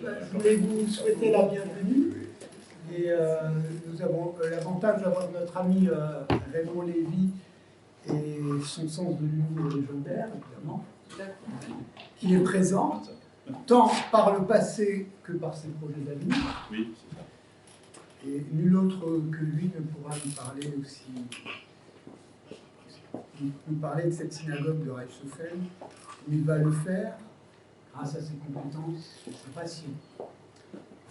Je voulais vous souhaiter la bienvenue. Et nous avons l'avantage d'avoir notre ami Raymond Lévy et son sens de l'humour légendaire, évidemment, qui est présent, tant par le passé que par ses projets d'avenir. Oui, c'est ça. Et nul autre que lui ne pourra nous parler aussi. Nous parler de cette synagogue de Reichshoffen. Il va le faire grâce à ses compétences et sa passion.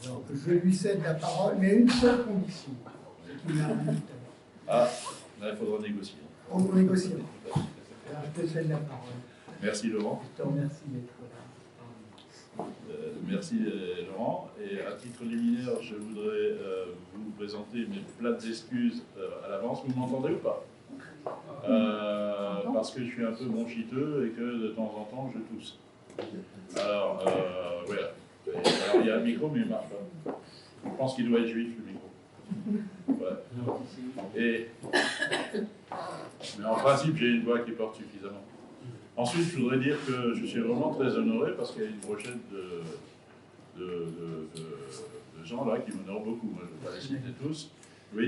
Alors, je lui cède la parole, mais à une seule condition. C'est qu'il l'a dit tout à l'heure. Ah, là, il faudra négocier. On négocie. Alors, je te cède la parole. Merci Laurent. Je te remercie d'être là. Merci Laurent. Et à titre liminaire, je voudrais vous présenter mes plates excuses à l'avance. Vous m'entendez ou pas? Parce que je suis un peu bronchiteux et que de temps en temps je tousse. Alors, voilà. Alors, il y a un micro, mais il ne marche pas. Je pense qu'il doit être juif, le micro. Voilà. Mais en principe, j'ai une voix qui porte suffisamment. Ensuite, je voudrais dire que je suis vraiment très honoré parce qu'il y a une brochette de gens là qui m'honorent beaucoup. Moi, je ne vais pas les citer tous. Oui,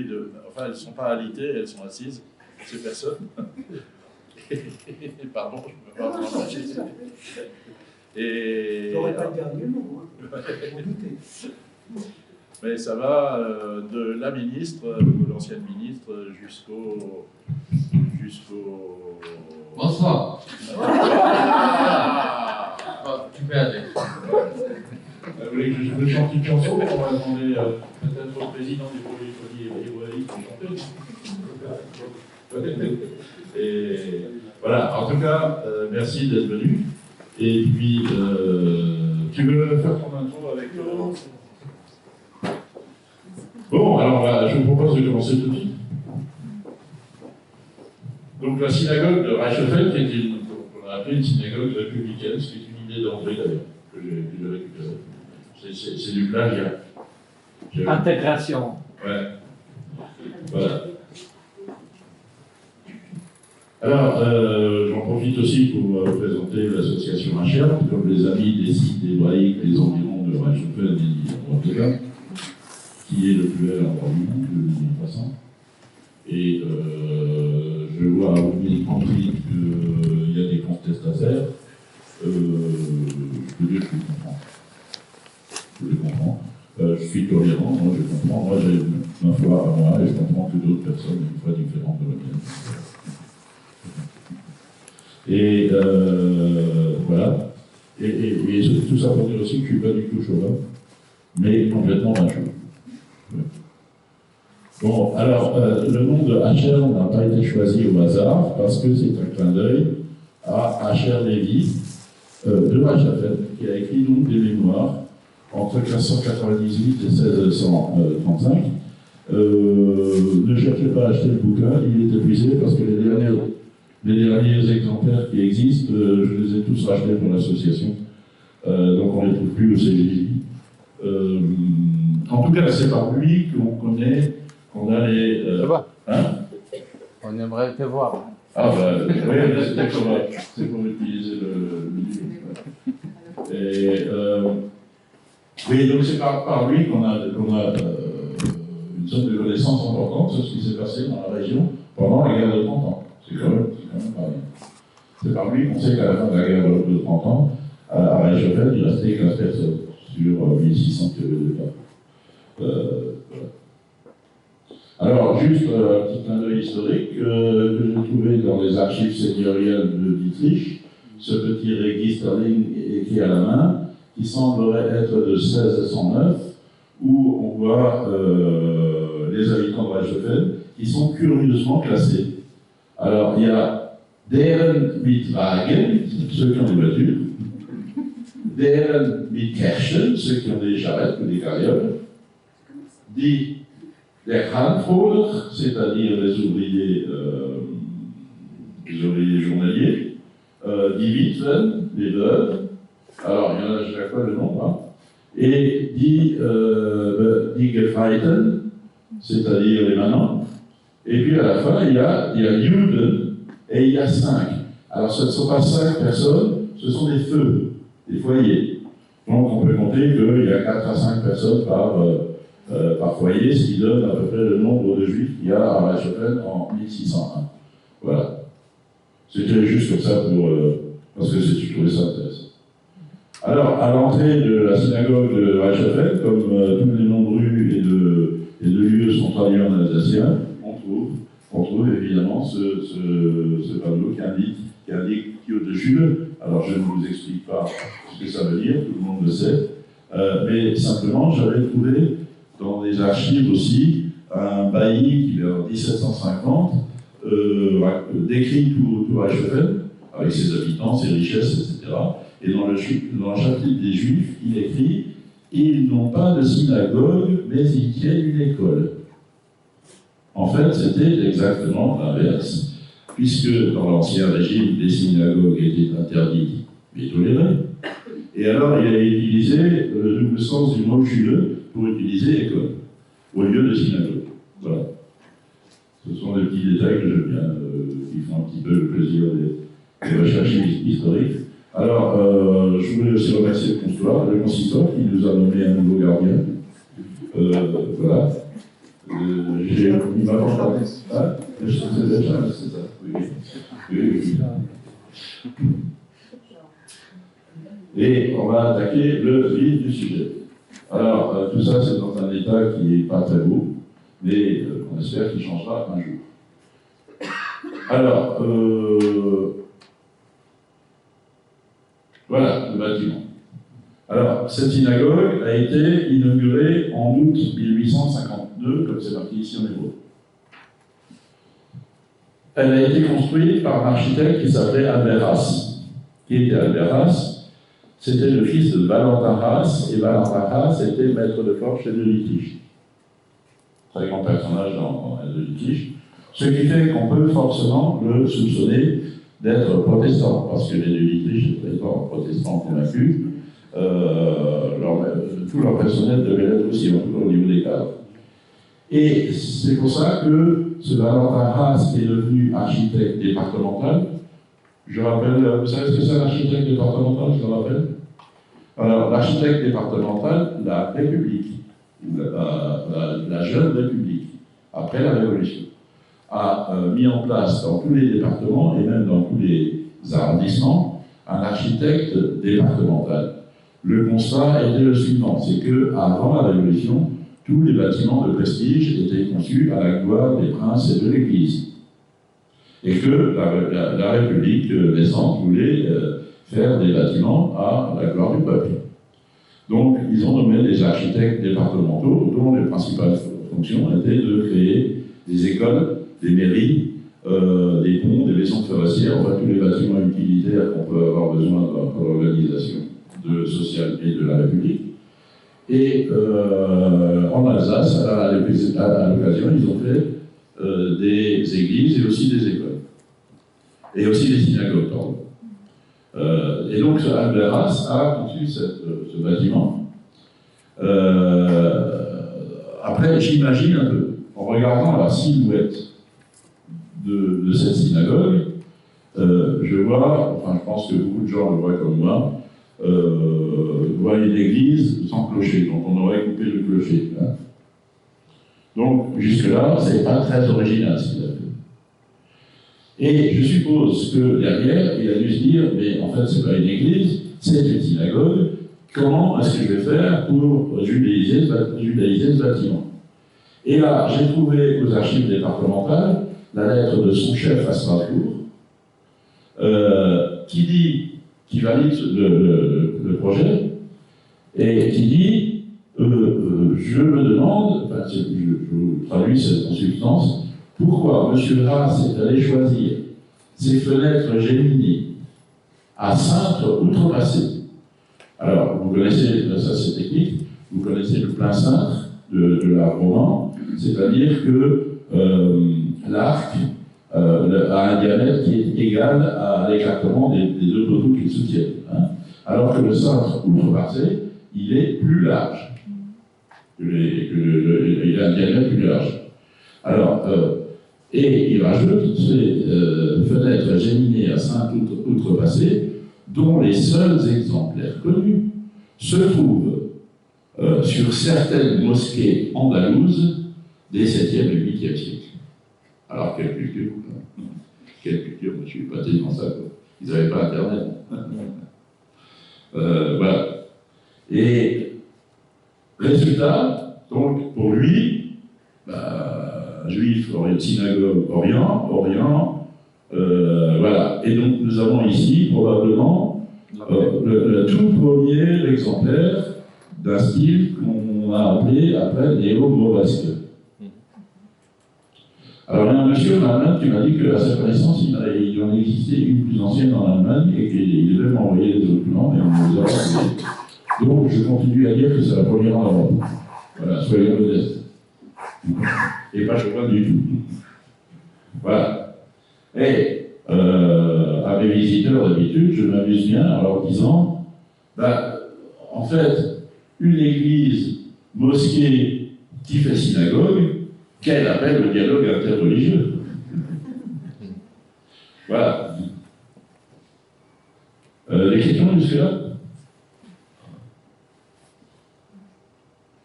enfin, elles ne sont pas alitées, elles sont assises. Ces personnes. Pardon, je ne peux pas vraiment marcher. Je n'aurais pas le dernier mot. Mais ça va de la ministre, ou l'ancienne ministre, jusqu'au... Bonsoir. Tu peux aller. Vous voulez que je chante une chanson? On va demander peut-être au président du polyphonie et Wally de chanter. Et voilà, en tout cas, merci d'être venu. Et puis, tu veux faire ton intro avec... Bon, alors je vous propose de commencer tout de suite. Donc la synagogue de Reichshoffen, qui est qu'on a appelé une synagogue républicaine, ce qui est une idée d'André d'ailleurs, que j'ai récupérée. C'est du plagiat. Intégration. Ouais. Voilà. Alors, j'en profite aussi pour présenter l'association HR, comme les amis des sites hébraïques, des environs de Reichshoffen et Rotterdam, qui est le plus bel endroit du monde, de toute façon. Et je vois, vous m'avez compris qu'il y a des contestes à faire. Je peux dire que je comprends. Je les comprends. Je suis tolérant, moi je comprends. Moi j'ai ma foi à moi et je comprends que d'autres personnes ont une foi différente de la mienne. Et voilà. Et tout ça pour dire aussi que je ne suis pas du tout chauvin, mais complètement macho. Ouais. Bon, alors, le nom de HR n'a pas été choisi au hasard, parce que c'est un clin d'œil à H.R. Lévy, de Reichshoffen, qui a écrit donc des mémoires entre 1598 et 1635. Ne cherchez pas à acheter le bouquin, il est épuisé parce que les derniers exemplaires qui existent, je les ai tous rachetés pour l'association, donc on ne les trouve plus au CGI. En tout cas, c'est par lui qu'on connaît, qu'on a les... Ça va. Hein? On aimerait te voir. Ah bah, oui, c'est pour utiliser le livre. Et, oui, donc c'est par lui qu'on a une sorte de connaissance importante sur ce qui s'est passé dans la région pendant la guerre de 30 ans. C'est quand même pas bien. C'est par lui qu'on sait qu'à la fin de la guerre de 30 ans, à Reichshoffen, il restait 15 personnes sur 1600 km. Voilà. Alors, juste un petit clin d'œil historique que j'ai trouvé dans les archives seigneuriales de Dietrich, ce petit registerling écrit à la main, qui semblerait être de 1609, où on voit les habitants de Reichshoffen qui sont curieusement classés. Alors, il y a deren mit Wagen, ceux qui ont des voitures, deren mit Kerschen, ceux qui ont des charrettes ou des carrioles, der Handvoller, c'est-à-dire les ouvriers journaliers, die Witwen, les veuves, alors il y en a chaque fois le nom, hein, et die Gefreiten, c'est-à-dire les manants, et puis à la fin il y a Juden, et il y a 5. Alors ce ne sont pas 5 personnes, ce sont des feux, des foyers. Donc on peut compter qu'il y a 4 à 5 personnes par foyer, ce qui donne à peu près le nombre de juifs qu'il y a à Reichshoffen en 1601. Voilà. C'était juste comme ça parce que je trouvais ça intéressant. Alors, à l'entrée de la synagogue de Reichshoffen, comme tous les noms de rues et de lieux sont traduits en alsacien, on trouve évidemment ce panneau qui indique Kiot de Schule. Alors, je ne vous explique pas ce que ça veut dire, tout le monde le sait, mais simplement, j'avais trouvé dans des archives aussi un bailli qui, en 1750, décrit tout Reichshoffen, avec ses habitants, ses richesses, etc. Et dans le chapitre des Juifs, il écrit « Ils n'ont pas de synagogue, mais ils tiennent une école ». En fait, c'était exactement l'inverse, puisque dans l'Ancien Régime, les synagogues étaient interdites, mais tolérées. Et alors, il a utilisé le double sens du mot « Schule » pour utiliser « école », au lieu de synagogue. Voilà. Ce sont des petits détails que j'aime bien, qui font un petit peu le plaisir des recherches historiques. Alors, je voulais aussi remercier le consistoire qui nous a nommé un nouveau gardien. Voilà. Il m'a parlé. Ah, c'est déjà, c'est ça. Oui. Et on va attaquer le vif du sujet. Alors, tout ça, c'est dans un état qui n'est pas très beau, mais on espère qu'il changera un jour. Alors, voilà le bâtiment. Alors, cette synagogue a été inaugurée en août 1852, comme c'est marqué ici en hébreu. Elle a été construite par un architecte qui s'appelait Albert Haas. Qui était Albert Haas? C'était le fils de Valentin Haas, et Valentin Haas était maître de forge chez de Littich. Très grand personnage dans de Littich. Ce qui fait qu'on peut forcément le soupçonner d'être protestant, parce que les de Littich étaient protestants convaincus. Tout leur personnel devait l'être aussi, en tout cas au niveau des cadres. Et c'est pour ça que ce Valentin Haas est devenu architecte départemental. Je rappelle, vous savez ce que c'est un architecte départemental, je le rappelle? Alors, l'architecte départemental, la République, la jeune République, après la Révolution, a mis en place dans tous les départements et même dans tous les arrondissements un architecte départemental. Le constat était le suivant, c'est qu'avant la Révolution, tous les bâtiments de prestige étaient conçus à la gloire des princes et de l'Église. Et que la République naissante voulait faire des bâtiments à la gloire du peuple. Donc, ils ont nommé des architectes départementaux dont les principales fonctions étaient de créer des écoles, des mairies, des ponts, des maisons forestières, enfin tous les bâtiments utilitaires qu'on peut avoir besoin pour l'organisation sociale et de la République. Et en Alsace, à l'occasion, ils ont fait des églises et aussi des écoles. Et aussi des synagogues, pardon. Et donc, Albert Haas a conçu ce bâtiment. Après, j'imagine un peu, en regardant la silhouette de cette synagogue, je vois, enfin je pense que beaucoup de gens le voient comme moi, voient une église sans clocher, donc on aurait coupé le clocher. Hein. Donc jusque-là, c'est pas très original ce qu'il a fait. Et je suppose que derrière, il a dû se dire, mais en fait c'est pas une église, c'est une synagogue, comment est-ce que je vais faire pour judaïser ce bâtiment? Et là, j'ai trouvé aux archives départementales la lettre de son chef à Strasbourg, qui valide le projet, et qui dit je me demande, enfin, je vous traduis cette consubstance, pourquoi M. Haas est allé choisir ces fenêtres géminées à cintre outrepassé. Alors, vous connaissez, ça c'est technique, vous connaissez le plein cintre de l'art roman, c'est-à-dire que l'arc a un diamètre qui est égal à l'écartement des deux poteaux qui le soutiennent. Hein. Alors que le cintre outrepassé, il est plus large. Il a un diamètre plus large. Alors, et il rajoute ces fenêtres géminées à cintre outrepassé, dont les seuls exemplaires connus se trouvent sur certaines mosquées andalouses des 7e et 8e siècles. Alors, quelle culture, hein. Quelle culture, je suis épaté dans ça, quoi. Ils n'avaient pas Internet. Voilà. Et résultat, donc, pour lui, juif, synagogue, Orient, voilà. Et donc, nous avons ici, probablement, le tout premier exemplaire d'un style qu'on a appelé après néo-mauresque. Alors, il y a un monsieur en Allemagne qui m'a dit qu'à sa connaissance, il en existait une plus ancienne en Allemagne et qu'il devait m'envoyer des documents, mais on ne les a pas trouvés. Donc, je continue à dire que c'est la première en Europe. Voilà, soyons modestes. Et pas choquant du tout. Voilà. Et à mes visiteurs d'habitude, je m'amuse bien en leur disant, en fait, une église, mosquée qui fait synagogue, qu'elle appelle le dialogue interreligieux. Voilà. Des questions jusque-là?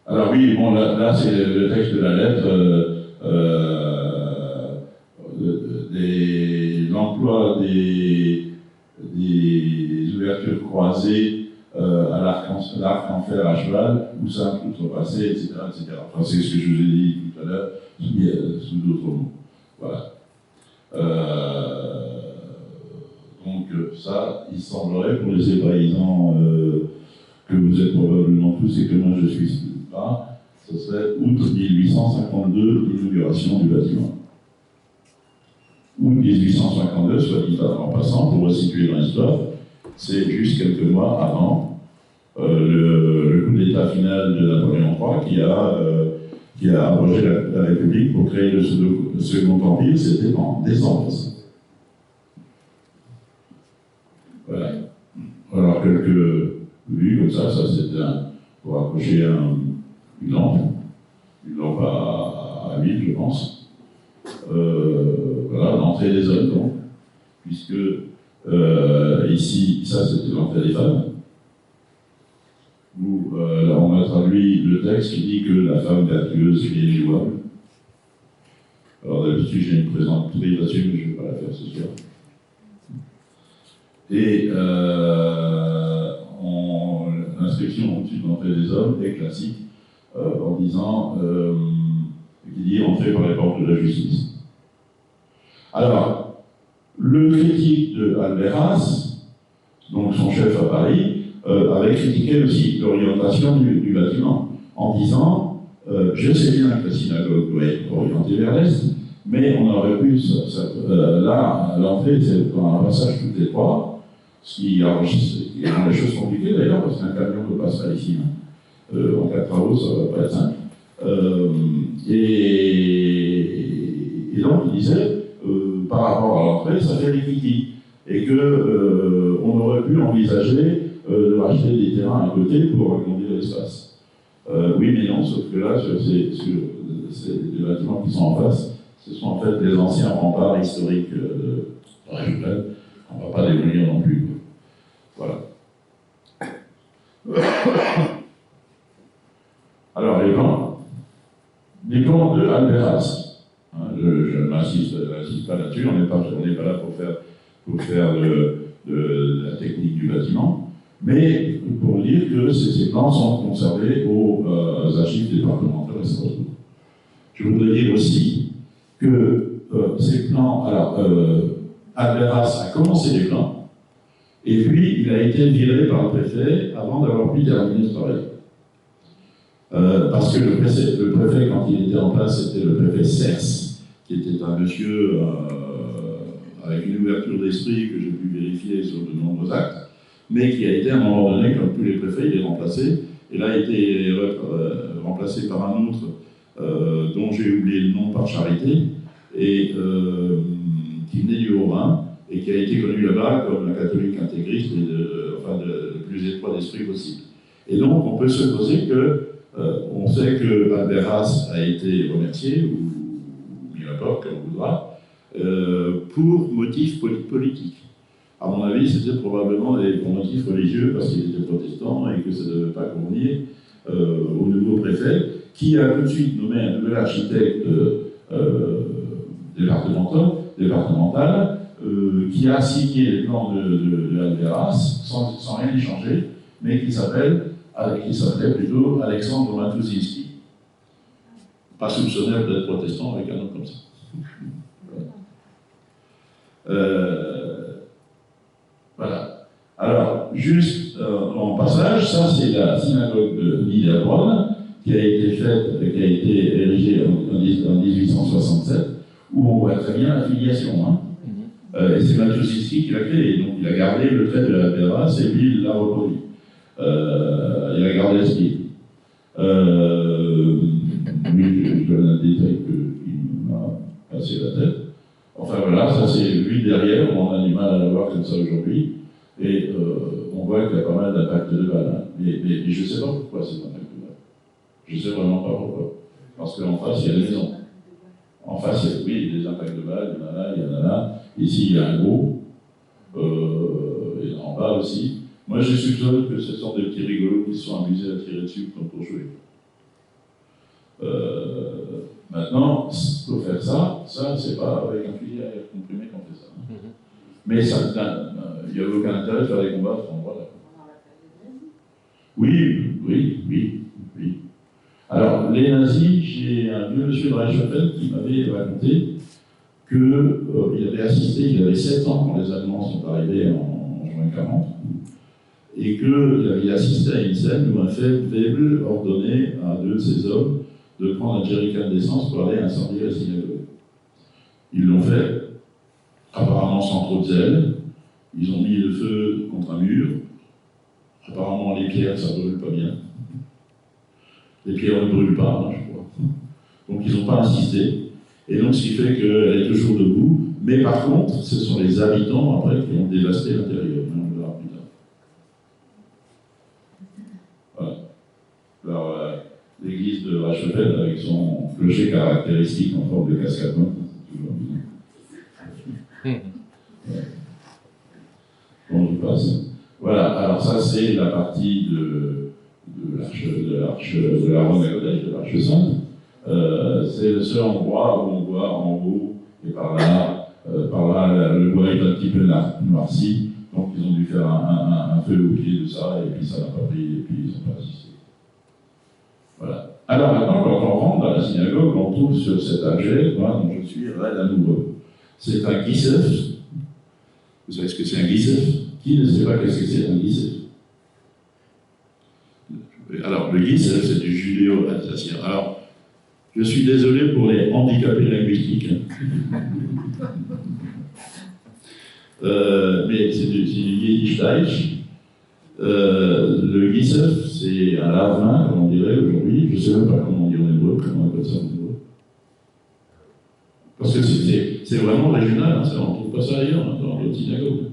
Alors oui, bon, là c'est le texte de la lettre, l'emploi des ouvertures croisées à l'arc en fer à cheval, ou simple outrepassé, etc., etc. Enfin, c'est ce que je vous ai dit tout à l'heure, sous d'autres mots. Voilà. Donc ça, il semblerait pour les hébraïsants que vous êtes probablement tous et que moi je suis pas, ce serait août 1852, l'inauguration du bâtiment. Août 1852, soit dit en passant, pour resituer dans l'histoire, c'est juste quelques mois avant le coup d'État final de Napoléon III qui a abrogé la République pour créer le Second Empire, c'était en décembre. Voilà. Alors, quelques vues comme ça c'était pour accrocher une lampe à huile, je pense. Voilà, l'entrée des hommes, donc, puisque ici, ça c'était l'entrée des femmes. Où on a traduit le texte qui dit que la femme vertueuse est louable. Alors d'habitude j'ai une présentation là-dessus, mais je ne vais pas la faire ce soir. Et l'inscription au-dessus de l'entrée des hommes est classique, en disant qui dit entrée par les portes de la justice. Alors, le critique de Alberas, donc son chef à Paris, avait critiqué aussi l'orientation du bâtiment, en disant je sais bien que la synagogue doit être orientée vers l'est, mais on aurait pu, là, l'entrée, c'est dans un passage tout étroit, ce qui rend les choses compliquées d'ailleurs, parce qu'un camion ne passe pas ici. Hein. En cas de travaux, ça ne va pas être simple. Et donc, il disait, par rapport à l'entrée, ça fait des kikis. Et qu'on aurait pu envisager de racheter des terrains à côté pour agrandir l'espace. Oui, mais non, sauf que là, sur les bâtiments qui sont en face, ce sont en fait les anciens remparts historiques de Régional. On ne va pas démolir non plus. Voilà. Alors, les plans de Alberas. Hein, je n'insiste pas là-dessus, on n'est pas là pour faire de la technique du bâtiment, mais pour dire que ces plans sont conservés aux archives départementales de Strasbourg. Je voudrais dire aussi que ces plans, alors, Alberas a commencé les plans, et puis il a été viré par le préfet avant d'avoir pu terminer ce travail. Parce que le préfet, quand il était en place, c'était le préfet Cers, qui était un monsieur avec une ouverture d'esprit que j'ai pu vérifier sur de nombreux actes, mais qui a été à un moment donné, comme tous les préfets, il est remplacé, et là a été remplacé par un autre dont j'ai oublié le nom par charité, et qui venait du Haut-Rhin, et qui a été connu là-bas comme la catholique intégriste et le plus étroit d'esprit possible. Et donc on peut supposer que on sait que Alberas a été remercié, ou mis à la porte, comme on voudra, pour motif politique. À mon avis, c'était probablement pour motifs religieux, parce qu'il était protestant et que ça ne devait pas convenir au nouveau préfet, qui a tout de suite nommé un nouvel architecte départemental, qui a signé les plans de l'Alberas sans rien y changer, mais qui s'appelait plutôt Alexandre Matuszynski. Pas soupçonnable d'être protestant avec un nom comme ça. Voilà. Alors, juste en passage, ça c'est la synagogue de Niederbronn, qui a été érigée en 1867, où on voit très bien la filiation. Hein. Et c'est Matuszynski qui l'a créé, donc il a gardé le trait de la terrasse et puis il l'a reproduit. Il a gardé le style. Oui, je donne un détail qui m'a passé la tête. Enfin voilà, ça c'est lui derrière, on a du mal à la voir comme ça aujourd'hui. Et on voit qu'il y a pas mal d'impact de balles. Hein. Mais je ne sais pas pourquoi c'est un impact de balles. Je ne sais vraiment pas pourquoi. Parce qu'en face, il y a des maisons. En face, il y a des impacts de balles, il y en a là, il y en a là. Ici, il y a un gros. Et en bas aussi. Moi, je soupçonne que ce sont des petits rigolos qui se sont amusés à tirer dessus pour jouer. Maintenant, pour faire ça, c'est pas avec un fusil à air comprimé qu'on fait ça. Mais il n'y a aucun intérêt de faire des combats à cet endroit-là. Oui. Alors, les nazis, j'ai un vieux monsieur de Reichshofen qui m'avait raconté qu'il avait assisté, il avait 7 ans quand les Allemands sont arrivés en juin 40, et qu'il avait assisté à une scène où un faible ordonnait à 2 de ses hommes de prendre un jerrycan d'essence pour aller incendier la synagogue. Ils l'ont fait, apparemment sans trop de zèle. Ils ont mis le feu contre un mur. Apparemment, les pierres, ça ne brûle pas bien. Les pierres ne brûlent pas, je crois. Donc, ils n'ont pas insisté. Et donc, ce qui fait qu'elle est toujours debout. Mais par contre, ce sont les habitants, après, qui ont dévasté l'intérieur. On verra plus tard. Voilà. Alors, l'église de Reichshofen, avec son clocher caractéristique en forme de cascade. Bon, je passe. Voilà, alors ça c'est la partie de la Rome de l'Arche Sainte. C'est le seul endroit où on voit en haut, et par là, le bois est un petit peu noirci, donc ils ont dû faire un feu au pied de ça, et puis ça n'a pas pris, et puis ils n'ont pas assisté. Voilà. Alors maintenant, quand on rentre dans la synagogue, on trouve sur cet objet, moi, dont je suis raide amoureux. C'est un Gisef. Vous savez ce que c'est un Gisef? Qui ne sait pas qu'est-ce que c'est un Gisef? Alors, le Gisef, c'est du judéo-alsacien. Alors, je suis désolé pour les handicapés linguistiques. Mais c'est du Yiddish-Deutsch. Le Gisef, c'est un lave-main, comme on dirait aujourd'hui. Je ne sais même pas comment on dit en hébreu, comment on appelle ça en hébreu. Parce que c'est vraiment régional, hein, on ne trouve pas ça ailleurs, hein, dans d'autres synagogues.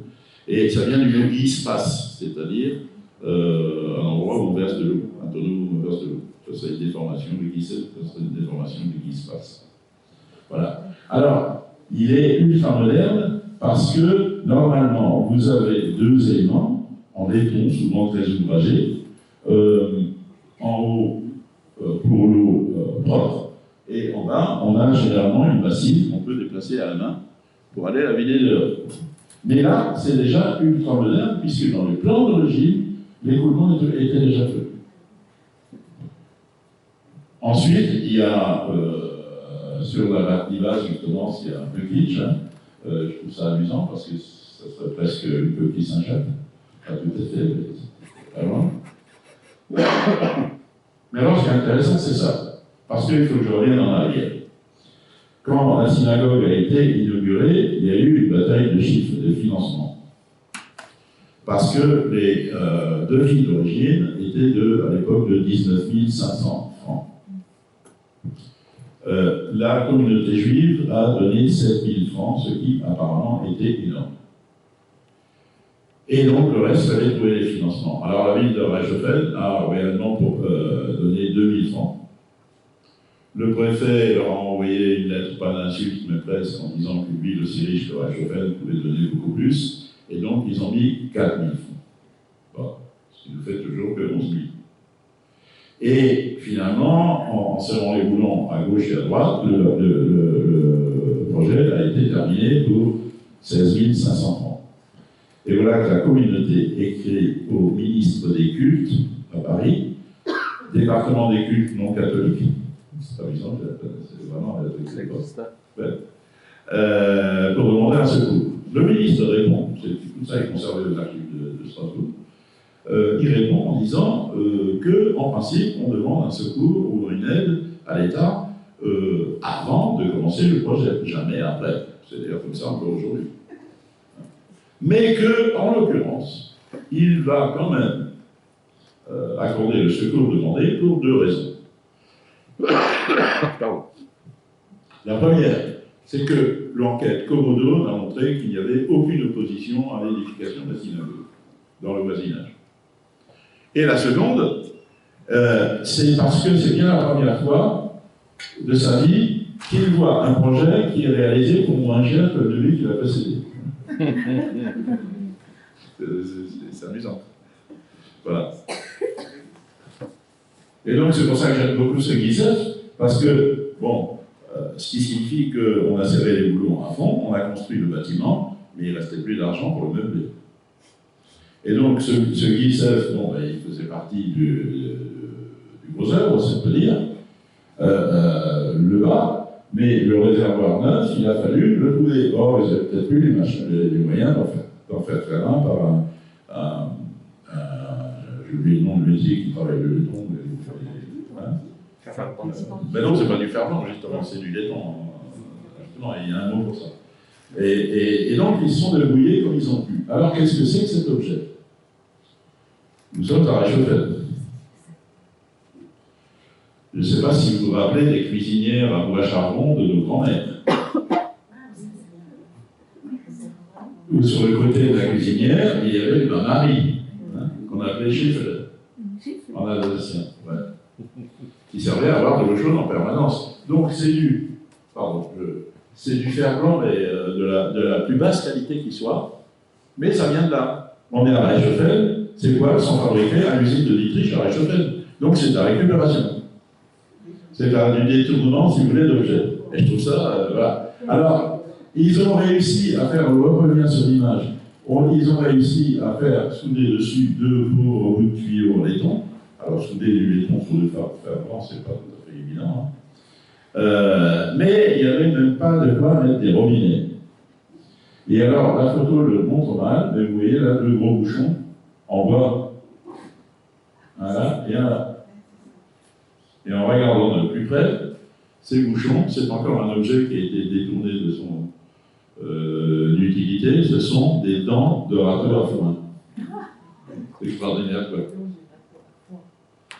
Et ça vient du mot guispace, c'est-à-dire un endroit où on verse de l'eau, un tonneau où on verse de l'eau. Ça, c'est une déformation, le Gisef, c'est une déformation du guispace. Voilà. Alors, il est ultra moderne parce que, normalement, vous avez 2 éléments en béton, souvent très ouvragés, en haut pour l'eau propre, et en bas, on a généralement une bassine qu'on peut déplacer à la main pour aller la vider dehors. Mais là, c'est déjà ultra moderne, puisque dans le plan d'origine, l'écoulement était déjà fait. Ensuite, il y a, sur la partie basse, justement, il y a un peu kitsch. Hein. Je trouve ça amusant, parce que ça serait presque une coquille Saint-Jacques. Pas tout à fait, mais pas loin. Mais alors, ce qui est intéressant, c'est ça. Parce qu'il faut que je revienne en arrière. Quand la synagogue a été inaugurée, il y a eu une bataille de chiffres, de financement. Parce que les devis d'origine étaient à l'époque de 19 500 francs. La communauté juive a donné 7 000 francs, ce qui apparemment était énorme. Et donc le reste, il fallait trouver les financements. Alors la ville de Reichshofen a réellement donné 2 000 francs. Le préfet leur a envoyé une lettre, pas d'insulte, mais presque, en disant que lui, aussi riche que Reichshofen, pouvait donner beaucoup plus. Et donc, ils ont mis 4 000 francs. Bon, ce qui nous fait toujours que 11 000. Et finalement, en serrant les boulons à gauche et à droite, le projet a été terminé pour 16 500 francs. Et voilà que la communauté écrit au ministre des cultes à Paris, département des cultes non catholiques, c'est pas bizarre, c'est vraiment la pour demander un secours. Le ministre répond, tout ça est conservé aux archives de Strasbourg, il répond en disant qu'en principe, on demande un secours ou une aide à l'État avant de commencer le projet, jamais après. C'est d'ailleurs comme ça encore aujourd'hui. Mais qu'en l'occurrence, il va quand même accorder le secours demandé pour 2 raisons. Pardon. La première, c'est que l'enquête Komodo a montré qu'il n'y avait aucune opposition à l'édification de la synagogue dans le voisinage. Et la seconde, c'est parce que c'est bien la première fois de sa vie qu'il voit un projet qui est réalisé pour moins cher que celui qui l'a précédé. C'est amusant. Voilà. Et donc c'est pour ça que j'aime beaucoup ce guisage, parce que, bon, ce qui signifie qu'on a serré les boulons à fond, on a construit le bâtiment, mais il ne restait plus d'argent pour le meubler. Et donc ce guisage, bon, il faisait partie du gros œuvre, si on peut dire, le bas. Mais le réservoir neuf, il a fallu le couler. Or, ils n'avaient peut-être plus les moyens d'en faire faire un par j'ai oublié le nom de musique qui travaille le laiton. Mais non, c'est pas du fer-blanc, justement, c'est du laiton. Justement, il y a un mot pour ça. Et donc, ils se sont débrouillés comme ils ont pu. Alors, qu'est-ce que c'est que cet objet? Nous sommes à Reichshoffen. Je ne sais pas si vous vous rappelez des cuisinières à bois charbon de nos grands-mères. Où sur le côté de la cuisinière, il y avait le bain-marie, qu'on appelait Schiffel, en alsacien, qui servait à avoir de l'eau chaude en permanence. Donc c'est du fer blanc, mais de la plus basse qualité qui soit, mais ça vient de là. On est à Reichshoffen, ces poils sont fabriqués à l'usine de Dietrich à Reichshoffen. Donc c'est de la récupération. C'est du détournement, si vous voulez, d'objets. Et je trouve ça, voilà. Alors, ils ont réussi à faire, on revient sur l'image, ils ont réussi à faire souder dessus 2 pauvres bouts de tuyaux en laiton. Alors, souder du laiton sur le fer blanc, c'est pas tout à fait évident. Mais il n'y avait même pas de quoi mettre des robinets. Et alors, la photo le montre mal, mais vous voyez là, 2 gros bouchons en bois. Voilà, et un là. Et en regardant de plus près, ces bouchons, c'est encore un objet qui a été détourné de son utilité, ce sont des dents de râteau à foin. C'est extraordinaire, quoi.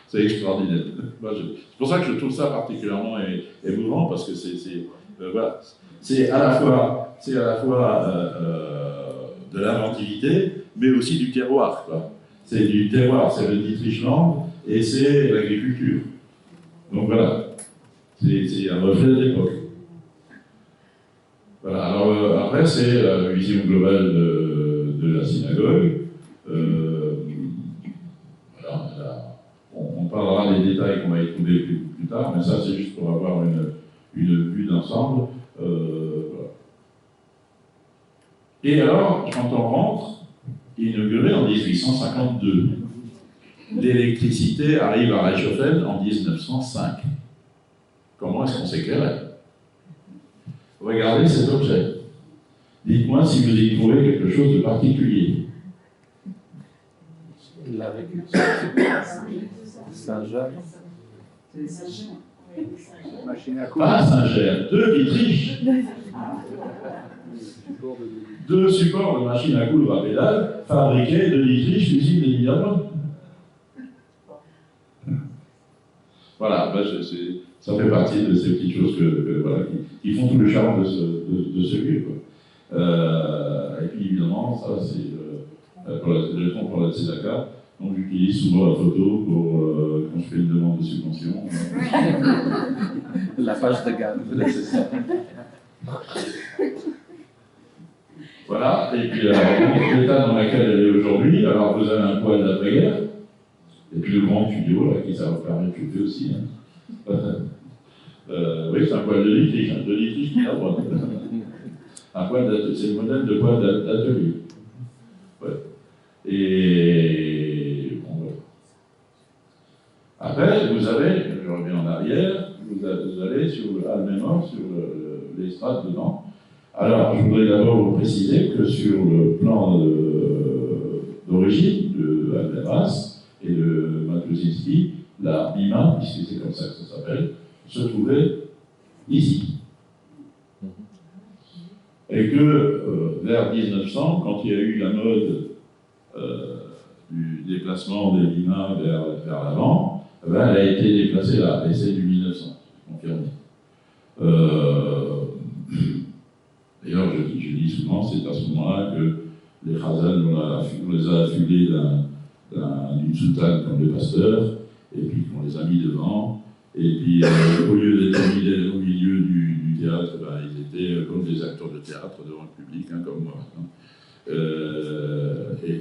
C'est extraordinaire. C'est pour ça que je trouve ça particulièrement émouvant, parce que voilà, c'est à la fois de l'inventivité, mais aussi du terroir, quoi. C'est du terroir, c'est le Dietrichland, et c'est l'agriculture. Donc voilà, c'est un reflet de l'époque. Voilà, alors après c'est la vision globale de la synagogue. Voilà, on parlera des détails qu'on va y trouver plus tard, mais ça c'est juste pour avoir une vue d'ensemble. Voilà. Et alors, quand on rentre, inauguré en 1852. L'électricité arrive à Reichshoffen en 1905. Comment est-ce qu'on s'éclairait? Regardez cet objet. Dites-moi si vous y trouvez quelque chose de particulier. La Saint-Jean. Pas Saint-Ger, 2 Dietrich. 2 supports de machine à coudre à pédale fabriqués de Dietrich, l'usine des Niederlande. Voilà, ça fait partie de ces petites choses voilà, qui font tout le charme de ce lieu. Et puis évidemment, ça c'est le fonds pour la Tzedaka. Donc j'utilise souvent la photo pour quand je fais une demande de subvention. La page de garde. Voilà, et puis l'état dans lequel elle est aujourd'hui, alors vous avez un poil d'après-guerre, et puis le grand tuyau, là, qui ça vous permet de chauffer aussi. Hein. Oui, c'est un poil de litige, qui est à droite. Un poil d'atelier, c'est le modèle de poil d'atelier. Ouais. Et bon, voilà. Après, vous avez, je reviens en arrière, vous allez sur Alménor, sur les strates dedans. Alors, je voudrais d'abord vous préciser que sur le plan d'origine de Alméras et de Matuszynski, la Bima, puisque c'est comme ça que ça s'appelle, se trouvait ici. Et que vers 1900, quand il y a eu la mode du déplacement des Bimas vers l'avant, ben, elle a été déplacée là, et c'est du 1900, confirmé. D'ailleurs, je dis souvent, c'est à ce moment-là que les Khazans, on les a affublés d'une soutane comme le pasteur, et puis qu'on les a mis devant, et puis au lieu d'être mis au milieu du théâtre, ben, ils étaient comme des acteurs de théâtre devant le public, hein, comme moi. Hein. Et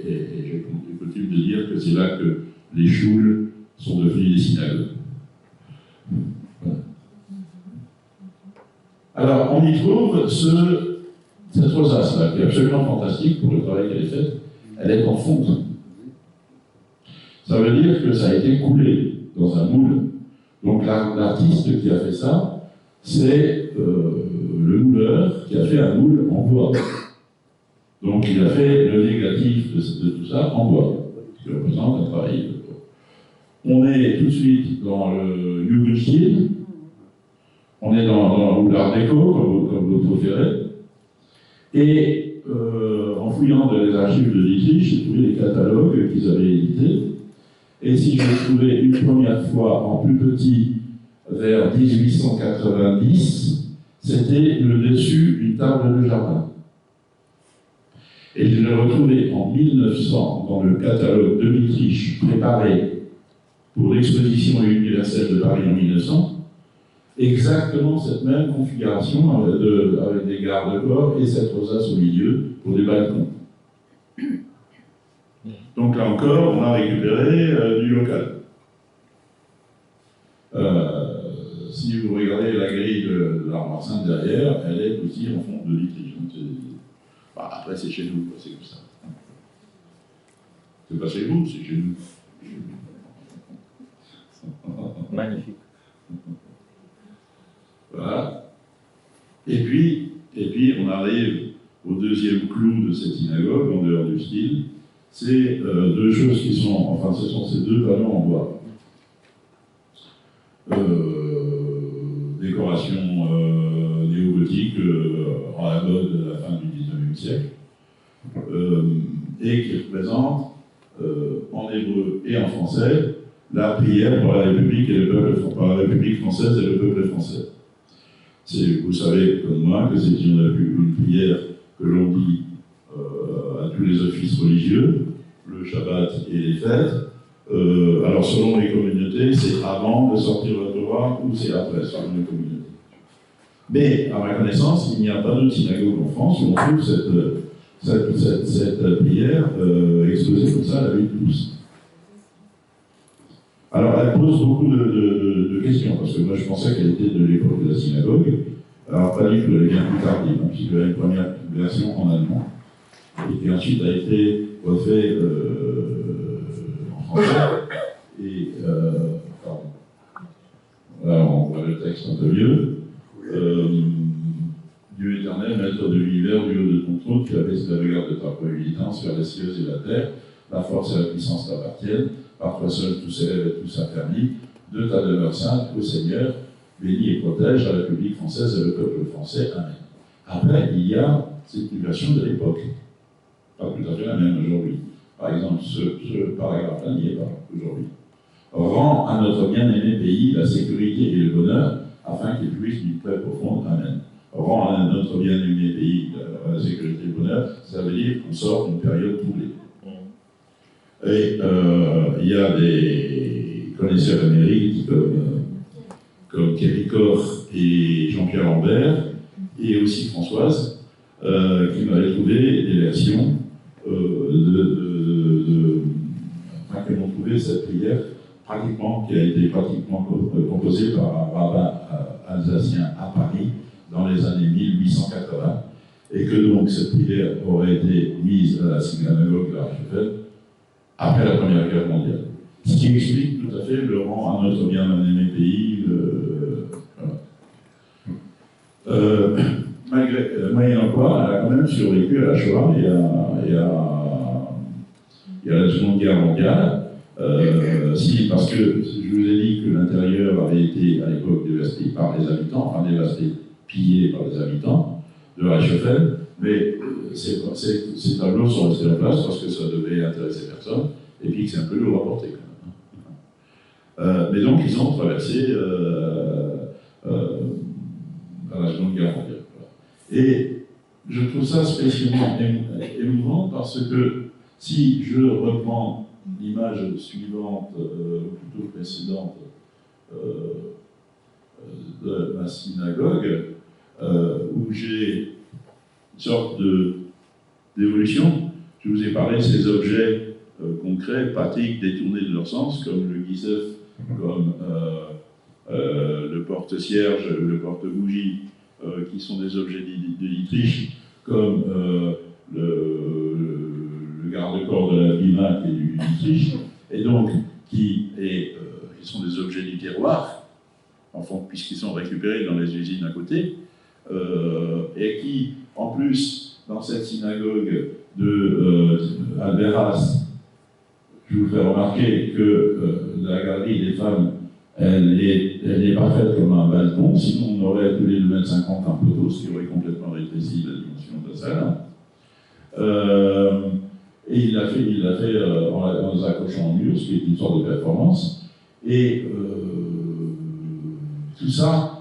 j'ai coutume de dire que c'est là que les choules sont devenus des synagogues. Voilà. Alors, on y trouve cette rosace-là, qui est absolument fantastique pour le travail qu'elle est faite. Elle est en fonte. Ça veut dire que ça a été coulé dans un moule. Donc l'artiste qui a fait ça, c'est le mouleur qui a fait un moule en bois. Donc il a fait le négatif de tout ça en bois, ce qui représente un travail de bois. On est tout de suite dans le Jugendstil, on est dans l'art déco, comme vous préférez, et en fouillant dans les archives de Dietrich, j'ai trouvé les catalogues qu'ils avaient édités. Et si je l'ai trouvé une première fois en plus petit vers 1890, c'était le dessus d'une table de jardin. Et je l'ai retrouvé en 1900 dans le catalogue de Dietrich préparé pour l'exposition universelle de Paris en 1900, exactement cette même configuration avec des garde-corps et cette rosace au milieu pour des balcons. Donc là encore, on a récupéré du local. Si vous regardez la grille de l'armoire sainte derrière, elle est aussi en fond de litige. Bah, après, c'est chez nous, c'est comme ça. C'est pas chez vous, c'est chez nous. Magnifique. Voilà. Et puis, on arrive au deuxième clou de cette synagogue, en dehors du style. C'est deux choses qui sont, enfin, ce sont ces deux panneaux en bois. Décoration néo-gothique en la mode de la fin du XIXe siècle, et qui représente en hébreu et en français la prière pour la République et le peuple, pour la République française et le peuple français. Vous savez comme moi que c'est une prière que l'on dit à tous les offices religieux, le Shabbat et les fêtes. Alors selon les communautés, c'est avant de sortir la Torah ou c'est après, selon les communautés. Mais à ma connaissance, il n'y a pas de synagogue en France où on trouve cette prière exposée comme ça à la vue de tous. Alors elle pose beaucoup de questions, parce que moi je pensais qu'elle était de l'époque de la synagogue. Alors pas du tout, elle est bien plus tardive, hein, puisqu'il y a une première version en allemand, et qui ensuite a été refait en français. Et pardon. Là on voit le texte un peu vieux. Dieu éternel, maître de l'univers, du haut de ton trône, tu as baissé la regard de ta providence vers les cieux et la terre, la force et la puissance t'appartiennent, par toi seul tout s'élève et tout s'affermit, de ta demeure sainte, ô Seigneur, bénis et protège la République française et le peuple français. Amen. Après, il y a cette version de l'époque, pas tout à fait la même aujourd'hui. Par exemple, ce paragraphe-là n'y est pas aujourd'hui. Rends à notre bien-aimé pays la sécurité et le bonheur, afin qu'il puisse du très profond. Amen. Rend à notre bien-aimé pays la sécurité et le bonheur, ça veut dire qu'on sort d'une période troublée. Et il y a des connaisseurs américains comme Kerry Koch et Jean-Pierre Lambert, et aussi Françoise, qui m'avait trouvé des versions enfin, qui m'ont trouvé cette prière qui a été pratiquement composée par un rabbin alsacien à Paris dans les années 1880, et que donc cette prière aurait été mise à la synagogue de Reichsfeld après la Première Guerre mondiale. Ce qui explique tout à fait le rang à notre bien-aimé pays. Moyennant quoi, elle a quand même survécu à la Shoah et à la Seconde Guerre mondiale. Parce que je vous ai dit que l'intérieur avait été à l'époque dévasté par les habitants, enfin dévasté, pillé par les habitants de Reichsfeld, mais ces tableaux sont restés en place parce que ça devait intéresser personne, et puis que c'est un peu lourd à porter quand même. Mais donc ils ont traversé dans la Seconde Guerre mondiale. Et je trouve ça spécialement émouvant parce que si je reprends l'image suivante, plutôt précédente, de ma synagogue, où j'ai une sorte d'évolution. Je vous ai parlé de ces objets concrets, pratiques, détournés de leur sens, comme le guisef, comme le porte-cierge, le porte-bougie, qui sont des objets de Dietrich, comme le garde-corps de la Bima qui est du Dietrich, et donc qui sont des objets du terroir, enfin, puisqu'ils sont récupérés dans les usines à côté, et qui, en plus, dans cette synagogue de Alberas, je vous fais remarquer que la galerie des femmes, elle n'est pas faite comme un balcon, sinon on aurait tous les 2,50 m un poteau, ce qui aurait complètement rétréci la dimension de la salle. Et il l'a fait en les accrochant au mur, ce qui est une sorte de performance. Et tout ça,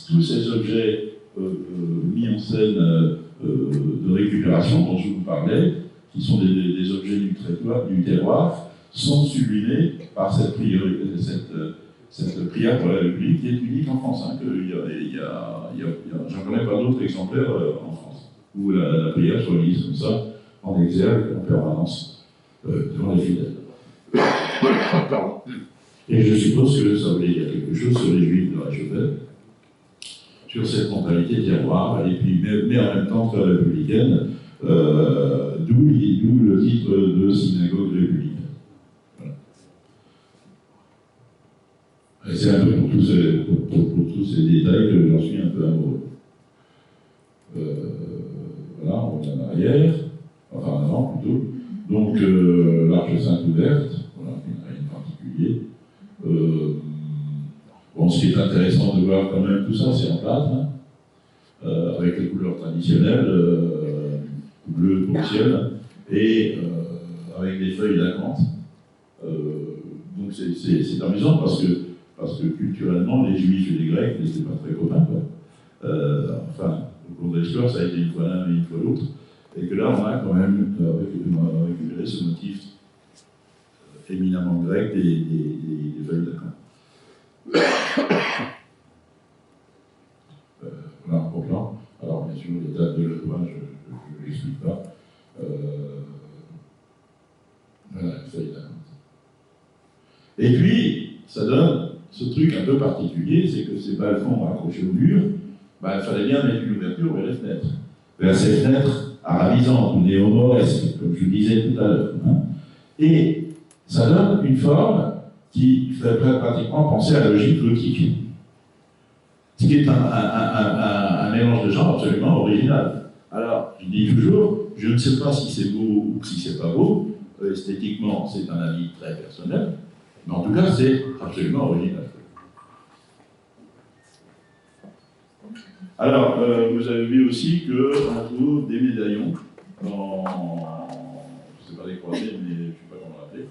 tous ces objets mis en scène de récupération dont je vous parlais, qui sont des objets du terroir, sont sublimés par cette prière pour la République qui est unique en France. Hein, j'en connais pas d'autres exemplaires en France, où la prière soit mise comme ça, en exergue, en permanence, devant les fidèles. Et je suppose que ça voulait dire quelque chose sur les Juifs de Reichsfeld, sur cette mentalité terroir, et puis, mais en même temps très républicaine, d'où le titre de synagogue républicaine. Voilà. Et c'est un peu pour tous ces détails que j'en suis un peu amoureux. Voilà, on est en arrière, enfin en avant plutôt. Donc l'Arche Sainte ouverte, voilà, rien de particulier. Bon, ce qui est intéressant de voir quand même tout ça, c'est en plâtre, hein, avec les couleurs traditionnelles, bleu pour le ciel, et avec des feuilles d'acanthe. Donc c'est amusant parce que culturellement, les Juifs et les Grecs n'étaient pas très copains. Enfin, au cours de l'histoire, ça a été une fois l'un et une fois l'autre, et que là, on a quand même récupéré ce motif éminemment grec des feuilles d'acanthe. Voilà un gros plan. Alors, bien sûr, les dates de l'œuvre, je ne l'explique pas. Voilà, une feuille d'acanthe. Et puis, ça donne ce truc un peu particulier, c'est que ces balcons accrochés au mur, il fallait bien mettre une ouverture vers les fenêtres. Vers ces fenêtres arabisantes ou néo-mauresques, comme je disais tout à l'heure. Hein. Et ça donne une forme qui fait pratiquement penser à la logique gothique. Ce qui est un mélange de genres absolument original. Alors, je dis toujours, je ne sais pas si c'est beau ou si c'est pas beau. Esthétiquement, c'est un avis très personnel. Mais en tout cas, c'est absolument original. Alors, vous avez vu aussi qu'on trouve des médaillons dans, je ne sais pas les croiser, mais je ne sais pas comment l'appeler.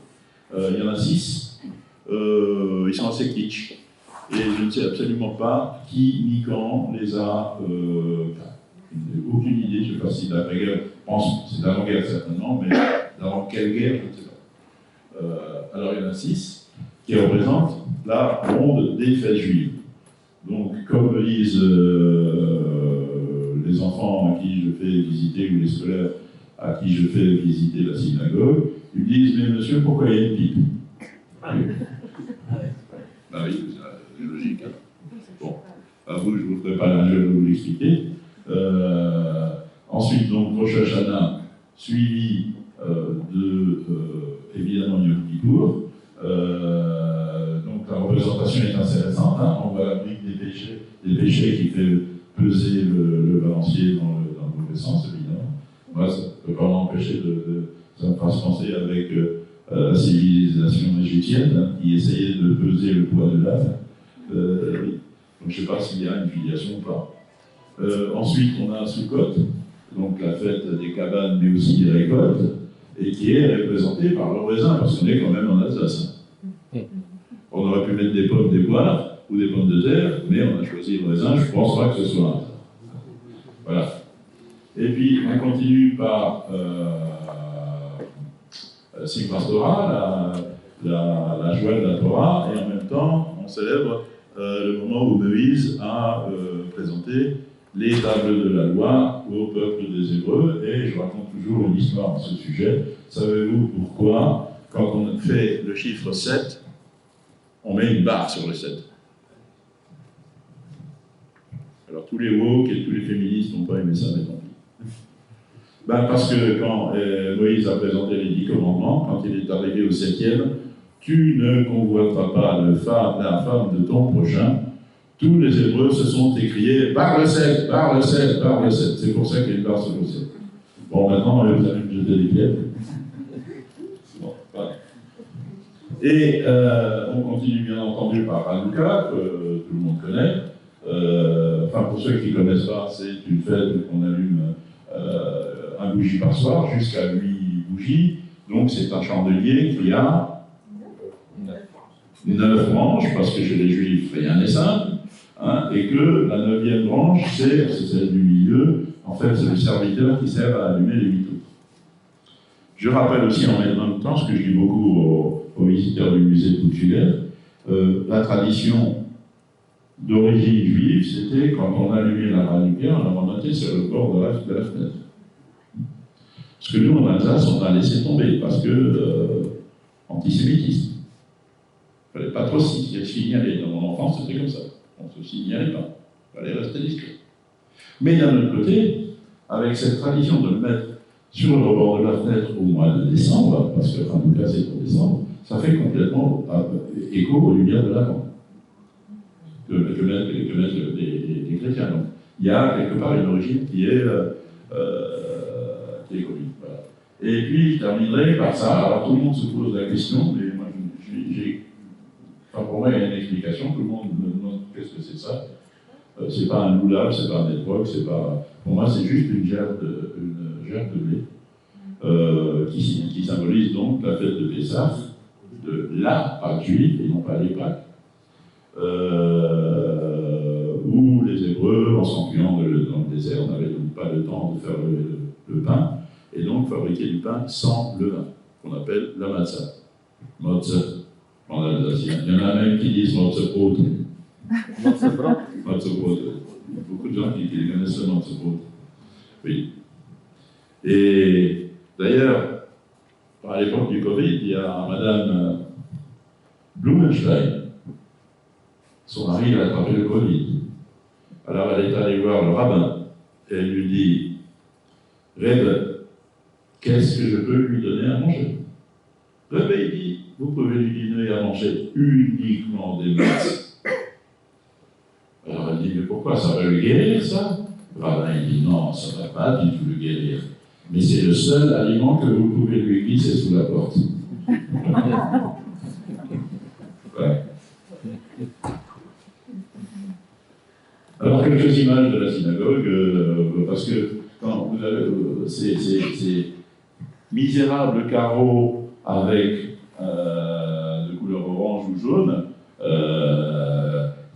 Il y en a 6. Ils sont assez kitsch. Et je ne sais absolument pas qui ni quand les a. Je n'ai aucune idée, je ne sais pas si l'après-guerre, je pense que c'est d'avant-guerre certainement, mais d'avant quelle guerre, je ne sais pas. Alors, il y en a 6 qui représentent la ronde des fêtes juives. Donc, comme le disent les enfants à qui je fais visiter, ou les scolaires à qui je fais visiter la synagogue, ils me disent, mais monsieur, pourquoi il y a une pipe? Ah oui, c'est logique. Hein. Bon, à vous, je ne vous ferai pas l'injure de vous l'expliquer. Ensuite, donc, Rosh Hashanah, suivi évidemment, Yom Kippour. Donc, la représentation est intéressante. Hein. On voit la brique des péchés qui fait peser le balancier dans le mauvais sens, évidemment. Moi, ça ne peut pas m'empêcher ça me fasse penser avec la civilisation égyptienne, hein, qui essayait de peser le poids de l'âme. Donc, je ne sais pas s'il y a une filiation ou pas. Ensuite, on a Sukkot, donc la fête des cabanes, mais aussi des récoltes, et qui est représentée par le raisin, parce qu'on est quand même en Alsace. On aurait pu mettre des pommes, des poires, ou des pommes de terre, mais on a choisi le raisin, je ne pense pas que ce soit un hasard. Voilà. Et puis, on continue par Simchat Torah, la joie de la Torah, et en même temps, on célèbre le moment où Moïse a présenté les tables de la loi au peuple des Hébreux, et je raconte toujours une histoire à ce sujet. Savez-vous pourquoi, quand on fait le chiffre 7, on met une barre sur le 7? Alors tous les woke et tous les féministes n'ont pas aimé ça, mais tant pis. Ben, parce que quand Moïse a présenté les 10 commandements, quand il est arrivé au 7e, tu ne convoiteras pas la femme de ton prochain. Tous les Hébreux se sont écriés barre le 7, barre le 7, barre le 7. C'est pour ça qu'il y a une barre sur le 7. Bon, maintenant, vous allez me jeter des pierres. Bon, voilà. Et on continue bien entendu par Hanouka, que tout le monde connaît. Enfin, pour ceux qui ne connaissent pas, c'est une fête qu'on allume un bougie par soir, jusqu'à 8 bougies. Donc, c'est un chandelier qui a 9 branches, parce que chez les Juifs, rien n'est simple. Hein, et que la 9e branche, c'est celle du milieu. En fait, c'est le serviteur qui sert à allumer les 8 autres. Je rappelle aussi en même temps, ce que je dis beaucoup aux visiteurs du musée de Pouchulaire, la tradition d'origine juive, c'était quand on allumait la Hanouka, on la remontait sur le bord de la fenêtre. Ce que nous, en Alsace, on a laissé tomber, parce que antisémitisme. Il ne fallait pas trop s'y signaler. Dans mon enfance, c'était comme ça. On ne se signalait pas. Il fallait rester discret. Mais d'un autre côté, avec cette tradition de le mettre sur le rebord de la fenêtre au mois de décembre, parce que Hanouka c'est pour décembre, ça fait complètement écho aux lumières de l'Avent que mettent les chrétiens. Donc, il y a quelque part une origine qui est connue. Voilà. Et puis, je terminerai par ça. Alors, tout le monde se pose la question, mais moi, pour moi, il y a une explication. Tout le monde me demande qu'est-ce que c'est ça. C'est pas un loulab, c'est pas un network, c'est pas. Pour moi, c'est juste une gerbe de blé qui symbolise donc la fête de Pessah, de la Pâque juive et non pas les Pâques, où les Hébreux, en s'enfuyant dans le désert, n'avaient donc pas le temps de faire le pain, et donc fabriquer du pain sans levain, qu'on appelle la matzah. Matzah. En alsacien. Il y en a même qui disent Matzebrot. Matzebrot. Beaucoup de gens qui connaissent ce Matzebrot. Oui. Et d'ailleurs, à l'époque du Covid, il y a Madame Blumenstein. Son mari a attrapé le Covid. Alors elle est allée voir le rabbin et elle lui dit Rebbe, qu'est-ce que je peux lui donner à manger? Rebbe, il dit vous pouvez lui donner à manger uniquement des matzahs. Alors elle dit mais pourquoi? Ça va le guérir, ça? Le rabbin il dit non, ça ne va pas du tout le guérir. Mais c'est le seul aliment que vous pouvez lui glisser sous la porte. Ouais. Alors, quelques images de la synagogue, parce que quand vous avez ces misérables carreaux avec de couleur orange ou jaune,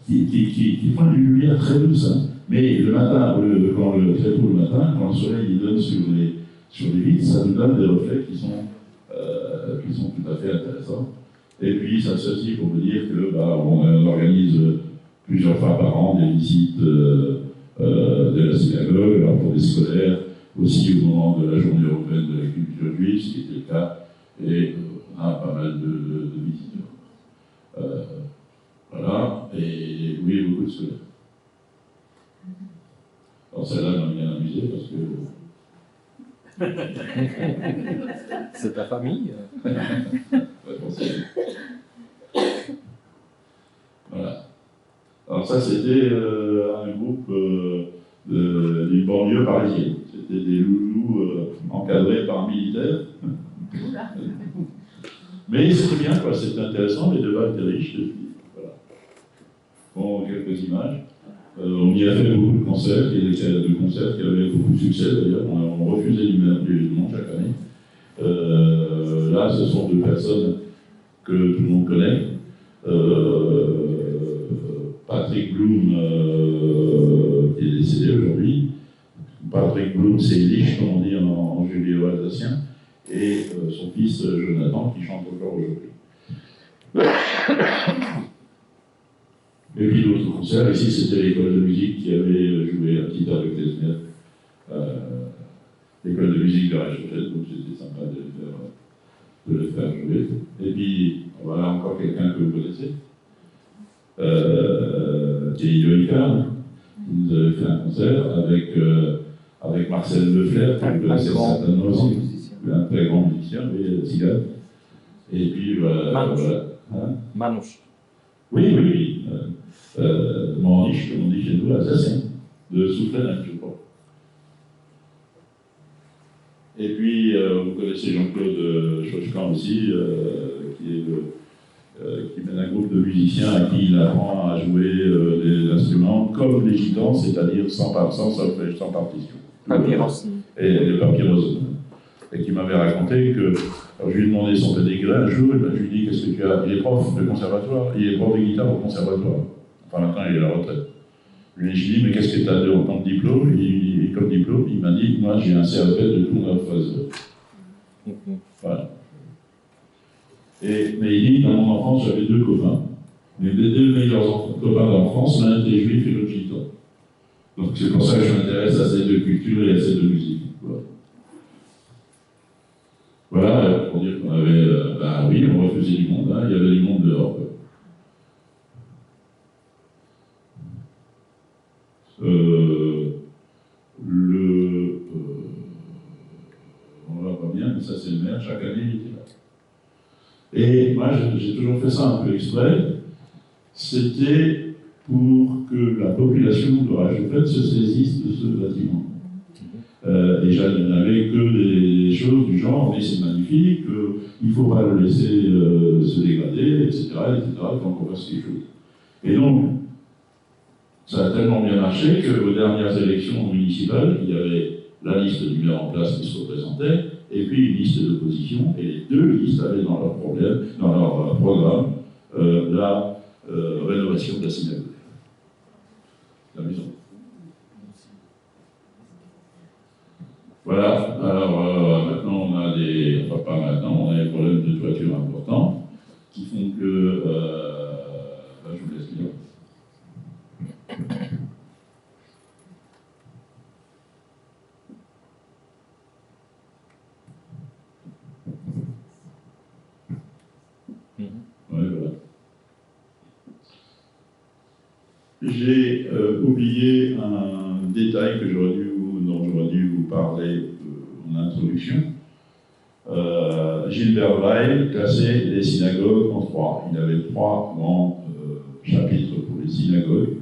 qui font une lumière très douce, hein. Mais le matin, très tôt le matin, quand le soleil il donne sur les vitres, ça nous donne des reflets qui sont tout à fait intéressants. Et puis, ça ceci pour vous dire que on organise plusieurs fois par an des visites de la synagogue, alors pour des scolaires, aussi au moment de la journée européenne de la culture juive, ce qui était le cas, et on a pas mal de visiteurs. Voilà, et oui, beaucoup de scolaires. Alors celle-là m'a bien amusé parce que... C'est ta famille? Voilà. Alors ça, c'était un groupe des banlieues parisiennes. C'était des loulous encadrés par un militaire. Mais c'était bien, quoi. C'était intéressant, les débats étaient riches. Voilà. Bon, quelques images. On y a fait beaucoup de concerts, de concerts qui avaient beaucoup de succès d'ailleurs. On refusait du monde chaque année. Là, ce sont deux personnes que tout le monde connaît. Patrick Bloom, qui est décédé aujourd'hui. Patrick Bloom, c'est Lich, comme on dit en judéo-alsacien, et son fils Jonathan, qui chante encore aujourd'hui. Et puis d'autres concerts. Ici, c'était l'école de musique qui avait joué un petit air de Klezmer, l'école de musique de Reichsfeld, donc c'était sympa de le faire jouer. Et puis, voilà encore quelqu'un que vous connaissez, qui est Yoïka, qui nous avait fait un concert avec Marcel Leflers, que vous connaissez certainement aussi, un très grand musicien, mais cigane. Et puis, voilà. Hein? Manouche. Oui. Mandiche, comme on dit chez nous, l'assassin, de Soufflenac, je crois. Et puis, vous connaissez Jean-Claude Chochkan aussi, qui mène un groupe de musiciens à qui il apprend à jouer des instruments comme les gitans, c'est-à-dire sans partition. Papyrus. Et les papyrus. Et qui m'avait raconté que, alors je lui ai demandé son pédigré un jour, et ben je lui ai dit qu'est-ce que tu as? Il est prof de conservatoire, il est prof de guitare au conservatoire. Enfin maintenant il est à la retraite. Je lui ai dit mais qu'est-ce que tu as en tant que diplôme? Et comme diplôme, il m'a dit moi j'ai un CAP de Tourneuf-Fraiseux. Voilà. Mais il dit dans mon enfance j'avais deux copains. Mais les deux meilleurs copains d'enfance, l'un était juif et l'autre gitan. Donc c'est pour ça que je m'intéresse à ces deux cultures et à ces deux musiques. Voilà, pour dire qu'on avait, oui, on refusait du monde, hein, il y avait du monde dehors. On va pas bien, mais ça c'est le maire, chaque année il était là. Et moi j'ai toujours fait ça un peu exprès, c'était pour que la population de Reichsfeld se saisisse de ce bâtiment. Et je n'avais que des choses du genre, mais c'est magnifique, il ne faut pas le laisser se dégrader, etc., donc on fasse quelque chose. Et donc, ça a tellement bien marché qu'aux dernières élections municipales, il y avait la liste du maire en place qui se représentait, et puis une liste d'opposition, et les deux listes avaient dans leur programme, la rénovation de la synagogue. C'est amusant. Voilà, alors maintenant on a pas maintenant, on a des problèmes de toiture importants qui font que, je vous laisse dire. Voilà. J'ai oublié un détail dont j'aurais dû vous parler en introduction. Gilbert Weil classait les synagogues en trois. Il avait trois grands chapitres pour les synagogues,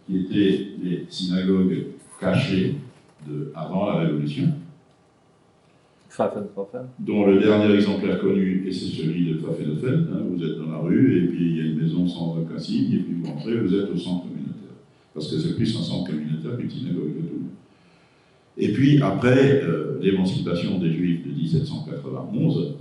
qui étaient les synagogues cachées avant la Révolution, Pfaffenhofen. dont le dernier exemplaire connu, et c'est celui de Pfaffenhofen. Vous êtes dans la rue, et puis il y a une maison sans aucun signe, et puis vous rentrez, vous êtes au centre communautaire. Parce que c'est plus un centre communautaire qu'une synagogue de tout. Et puis, après l'émancipation des Juifs de 1791,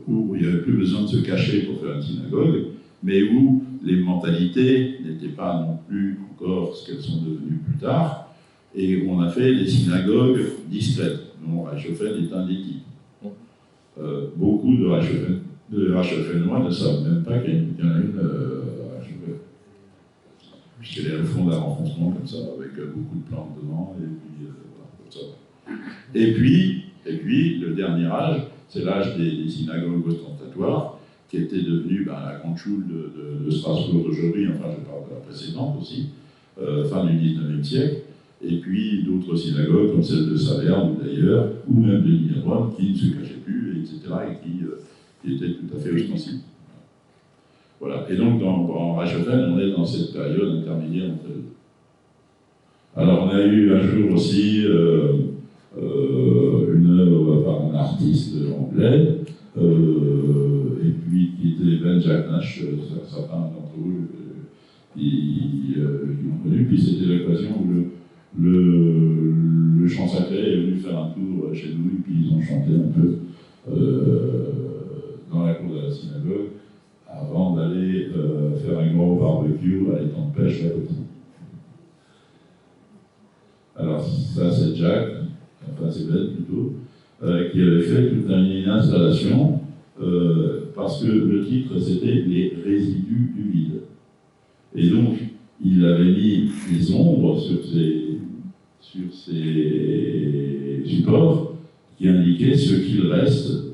où il n'y avait plus besoin de se cacher pour faire une synagogue, mais où les mentalités n'étaient pas non plus encore ce qu'elles sont devenues plus tard, et où on a fait des synagogues discrètes, dont Reichsfeld est un des types. Beaucoup de Reichsfeldois ne savent même pas qu'il y en a une à Reichsfeld. c'est le fond d'un renfoncement comme ça, avec beaucoup de plantes dedans, et puis voilà, comme ça. Et puis, le dernier âge, c'est l'âge des synagogues ostentatoires, qui était devenu la grande choule de Strasbourg d'aujourd'hui, enfin je parle de la précédente aussi, fin du 19e siècle, et puis d'autres synagogues comme celle de Saverne d'ailleurs, ou même de Nîmes, qui ne se cachaient plus, etc., et qui étaient tout à fait ostensibles. Voilà. Et donc en Reichshofen, on est dans cette période intermédiaire entre les deux. Alors on a eu un jour aussi une œuvre par un artiste anglais, et puis qui était Ben Jack Nash, certains d'entre vous qui l'ont connu, puis c'était l'occasion où le chant sacré est venu faire un tour chez nous, et puis ils ont chanté un peu dans la cour de la synagogue, avant d'aller faire un gros barbecue à l'étang de pêche à côté. Alors ça c'est Jack, enfin c'est Ben plutôt, qui avait fait toute une installation, parce que le titre c'était Les résidus du vide. Et donc il avait mis des ombres sur ces supports qui indiquaient ce qu'il reste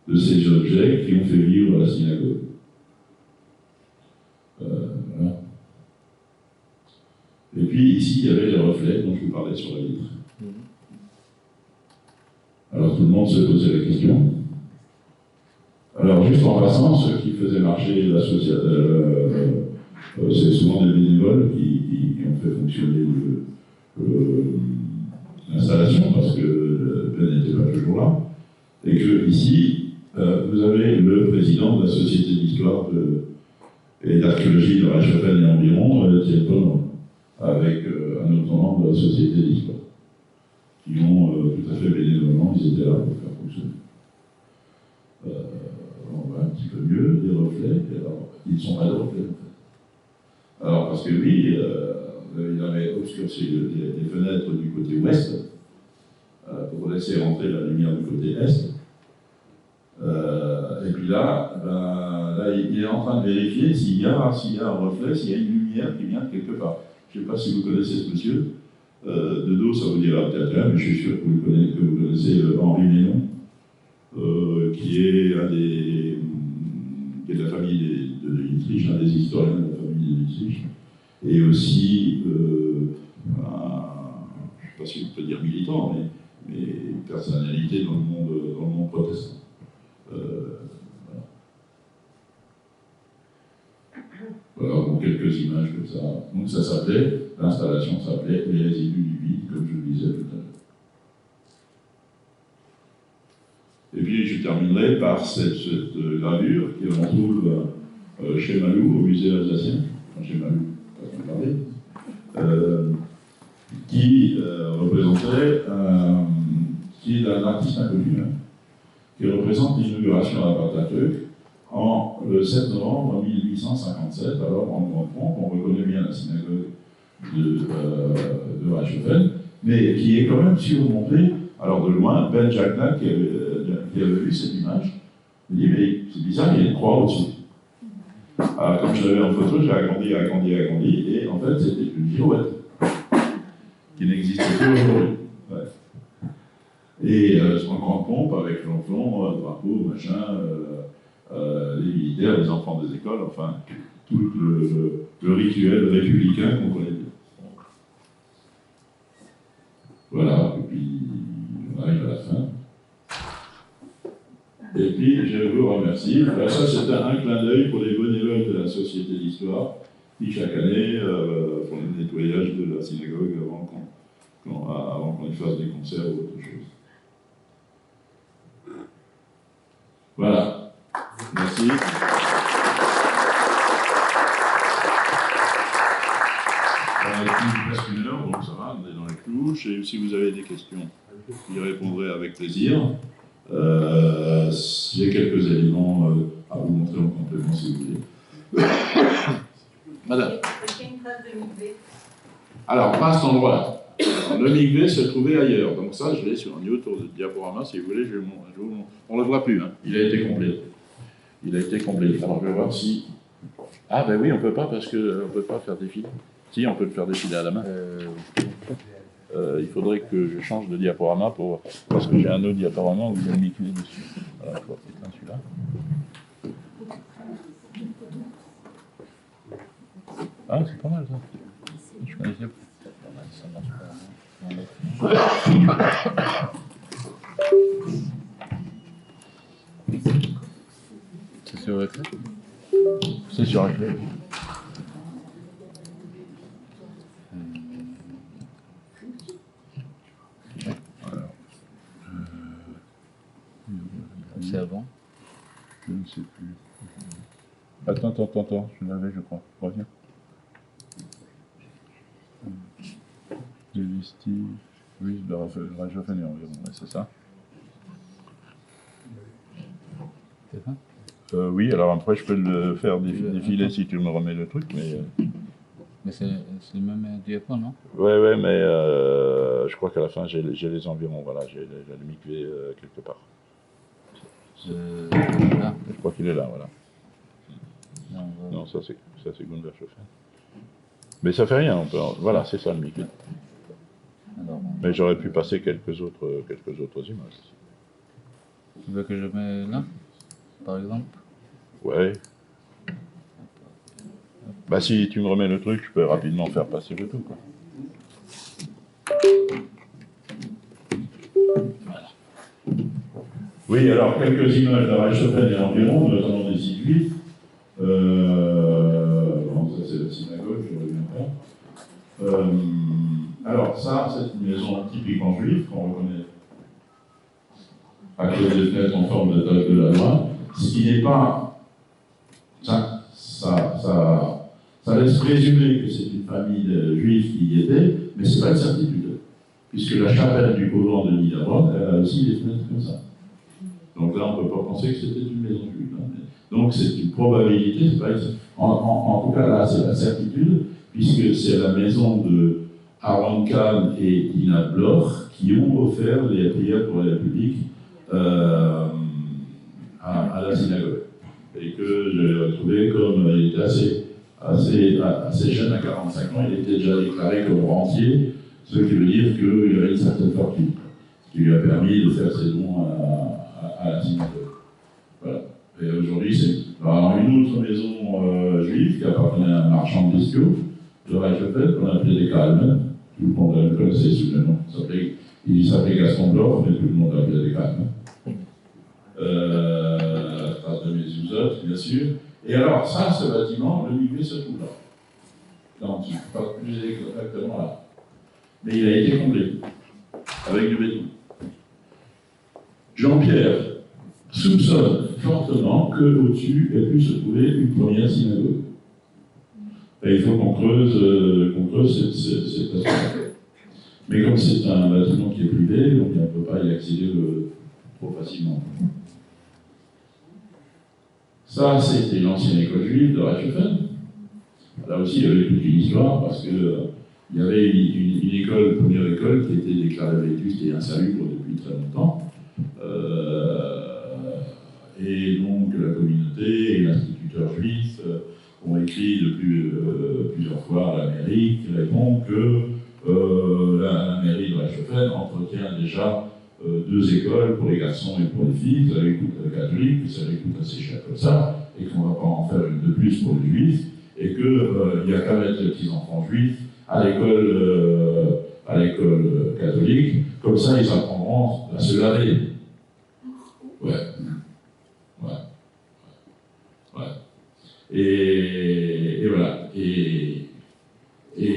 de ces objets qui ont fait vivre la synagogue. Voilà. Et puis ici, il y avait les reflets dont je vous parlais sur la vitre. Alors tout le monde se posait la question. Alors juste en passant, ceux qui faisaient marcher l'association, c'est souvent des bénévoles qui ont fait fonctionner l'installation, parce que Ben n'était pas toujours là. Et que ici, vous avez le président de la Société d'histoire et d'archéologie de Reichshofen et environ, Thierry Paul, avec un autre membre de la Société d'histoire, qui ont tout à fait bénévolement, ils étaient là pour faire fonctionner. On voit un petit peu mieux des reflets, et alors, ils ne sont pas de reflets en fait. Alors parce que lui, il avait obscurci les fenêtres du côté ouest, pour laisser rentrer la lumière du côté est. Et puis là, il est en train de vérifier s'il y a un reflet, s'il y a une lumière qui vient de quelque part. Je ne sais pas si vous connaissez ce monsieur. De dos, ça vous dira peut-être rien, mais je suis sûr que vous connaissez Henri Ménon, qui est de la famille de Dietrich, un des historiens de la famille de Dietrich, et aussi, je ne sais pas si on peut dire militant, mais personnalité dans le monde protestant. Voilà, donc quelques images comme ça. Donc ça s'appelait, l'installation s'appelait Les résidus du vide, comme je le disais tout à l'heure. Et puis je terminerai par cette gravure qui on trouve chez Malou, au musée alsacien, chez Malou, qui représentait, qui est un artiste inconnu, qui représente l'inauguration à la Pentateuque le 7 novembre 1857, alors en grande pompe. On reconnaît bien la synagogue de Reichshofen, mais qui est quand même surmontée. Alors de loin, Ben Jacknack, qui avait vu cette image, me dit mais c'est bizarre, il y a une croix au-dessus. Alors, comme je l'avais en photo, j'ai agrandi, et en fait c'était une girouette qui n'existait plus aujourd'hui. Ouais. Et en grande pompe avec l'enfant, drapeau, machin, les militaires, les enfants des écoles, enfin tout le rituel républicain qu'on connaît bien. Voilà, et puis on arrive à la fin. Et puis je vous remercie. Alors ça c'était un clin d'œil pour les bénévoles de la Société d'Histoire qui chaque année font le nettoyage de la synagogue avant qu'on y fasse des concerts ou autre chose. Voilà. Merci. On a presque une heure, donc ça va, on est dans les clous. Et si vous avez des questions, j'y répondrai avec plaisir. J'ai quelques éléments à vous montrer en complément si vous voulez. Madame. Est-ce qu'il y a une trace de mikvé? Alors, pas à cet endroit-là. Le mikvé se trouvait ailleurs. Donc ça, je l'ai sur un autre diaporama. Si vous voulez, on ne le voit plus. Hein. Il a été complété. Alors, je vais voir si... Ah, ben oui, on ne peut pas parce qu'on ne peut pas faire défiler. Si, on peut le faire défiler à la main. Il faudrait que je change de diaporama parce que j'ai un autre diaporama où il y a le mikvé dessus. Voilà, je vois peut-être celui-là. Ah, c'est pas mal ça. Je connaissais pas. Ça marche pas. C'est sur écran? C'est sur un clé. C'est avant? Je ne sais plus. Attends, je l'avais, je crois. Reviens. Des vestiges. Oui, le réchauffement environ, ouais, c'est ça. C'est ça? Oui, alors après je peux le faire défiler si tu me remets le truc, mais... Mais c'est le même diapo, non? Ouais, mais je crois qu'à la fin j'ai les environs, voilà, j'ai le mikvé quelque part. Là. Je crois qu'il est là, voilà. Non, Non, ça c'est Gunver Schoffen. Mais ça fait rien, voilà, c'est ça le mikvé. alors, Mais j'aurais pu passer quelques autres images. tu veux que je mette là, par exemple? Ouais. Bah si tu me remets le truc, je peux rapidement faire passer le tout, quoi. Voilà. Oui, alors quelques images de Reichshofen et environ, notamment des sites juifs. Bon, ça c'est la synagogue, je ne reviens pas. Alors ça, c'est une maison typiquement juive qu'on reconnaît à cause des fenêtres en forme de table de la loi, ce qui n'est pas... Ça laisse présumer que c'est une famille de juifs qui y était, mais ce n'est pas une certitude, puisque la chapelle du couvent de Niederbronn, elle a aussi des fenêtres comme ça. Donc là, on ne peut pas penser que c'était une maison juive. Hein. Donc c'est une probabilité, c'est pas en tout cas là, c'est la certitude, puisque c'est la maison de Aaron Kahn et Dina Bloch qui ont offert les prières pour la République à la synagogue. Et que j'ai retrouvé comme il était assez jeune, à 45 ans, il était déjà déclaré comme rentier, ce qui veut dire qu'il avait une certaine fortune, ce qui lui a permis de faire ses dons à la synagogue. Voilà. Et aujourd'hui, c'est une autre maison juive qui appartenait à un marchand de bestiaux, de Reichshofen, qu'on appelait des Kalmen. Tout le monde le connaissait sous le nom. Il s'appelait Gaston Bloch, mais tout le monde l'appelait des Kalmen. Trace de Mezuzot, bien sûr. Et alors, ça, ce bâtiment, le mikvé se trouve là. Non, pas plus exactement là. Mais il a été comblé avec du béton. Jean-Pierre soupçonne fortement qu'au-dessus, ait pu se trouver une première synagogue. Et il faut qu'on creuse cette aspect. Mais comme c'est un bâtiment qui est privé, donc on ne peut pas y accéder trop facilement. Ça, c'était l'ancienne école juive de Reichshofen. Là aussi, il y avait toute une histoire, parce qu'il y avait une école, première école, qui était déclarée vétuste et insalubre depuis très longtemps. Et donc, la communauté et l'instituteur juif ont écrit depuis plusieurs fois à la mairie qui répond que la mairie de Reichshofen entretient déjà deux écoles pour les garçons et pour les filles, ça les coûte catholiques, ça les coûte assez cher comme ça, et qu'on ne va pas en faire une de plus pour les juifs, et qu'il n'y a qu'à mettre les petits-enfants juifs à l'école catholique, comme ça ils apprendront à se laver. Ouais. Et voilà. Et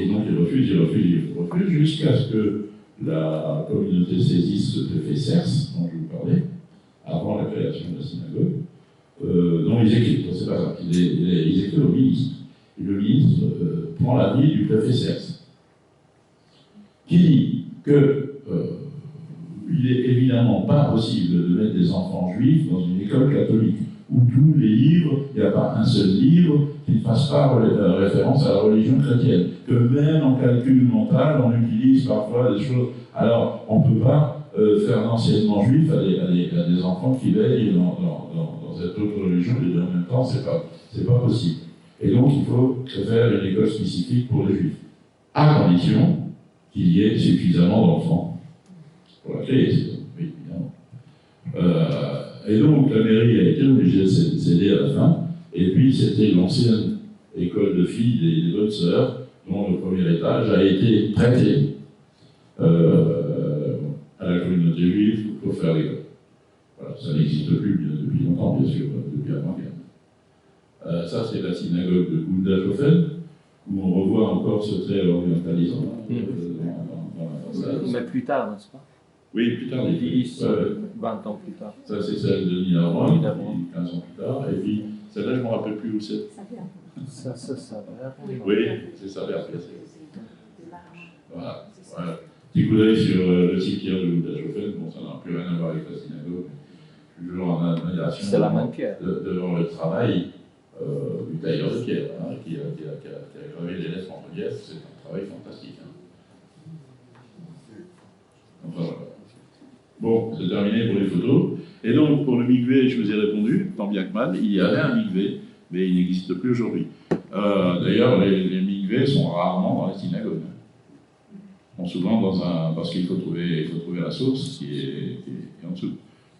donc il refuse jusqu'à ce que la communauté saisisse ce préfet Cers, dont je vous parlais, avant la création de la synagogue, dont ils écrivent, c'est pas ça, ils écrivent au ministre. Et le ministre prend l'avis du préfet Cers, qui dit que il n'est évidemment pas possible de mettre des enfants juifs dans une école catholique, où tous les livres, il n'y a pas un seul livre qui ne fasse pas référence à la religion chrétienne. Que même en calcul mental, on utilise parfois des choses. Alors, on ne peut pas faire l'enseignement juif à des enfants qui veillent dans cette autre religion, et en même temps, c'est pas possible. Et donc, il faut faire une école spécifique pour les juifs, à condition qu'il y ait suffisamment d'enfants pour la créer, oui, évidemment. Et donc, la mairie a été obligée de céder à la fin, et puis c'était l'ancienne école de filles des bonnes sœurs, dont le premier étage a été prêté à la communauté juive pour faire l'école. Voilà, ça n'existe plus depuis longtemps, bien sûr, depuis avant-guerre. Ça, c'est la synagogue de Gundashofen, où on revoit encore ce trait orientalisant dans la façade. Mais plus tard, n'est-ce pas? Oui, plus tard. 10, 20 ans plus tard. Ça, c'est celle de Nina Roy, 15 ans plus tard. Et puis, celle-là, je ne me rappelle plus où c'est. Ça. Oui, c'est ça, bien sûr. Voilà. Petit coup d'œil sur le cimetière de Gundashofen. Bon, ça n'a plus rien à voir avec la synagogue. Je suis toujours en admiration C'est la même pierre. devant le travail du tailleur de pierre, hein, qui a gravé les lettres en relief. C'est un travail fantastique. Hein. Enfin, voilà. Bon, c'est terminé pour les photos. Et donc, pour le migvé, je vous ai répondu, tant bien que mal, il y avait un migvé, mais il n'existe plus aujourd'hui. D'ailleurs, les migvés sont rarement dans les synagogues. Sont souvent dans un... parce qu'il faut trouver la source qui est en dessous.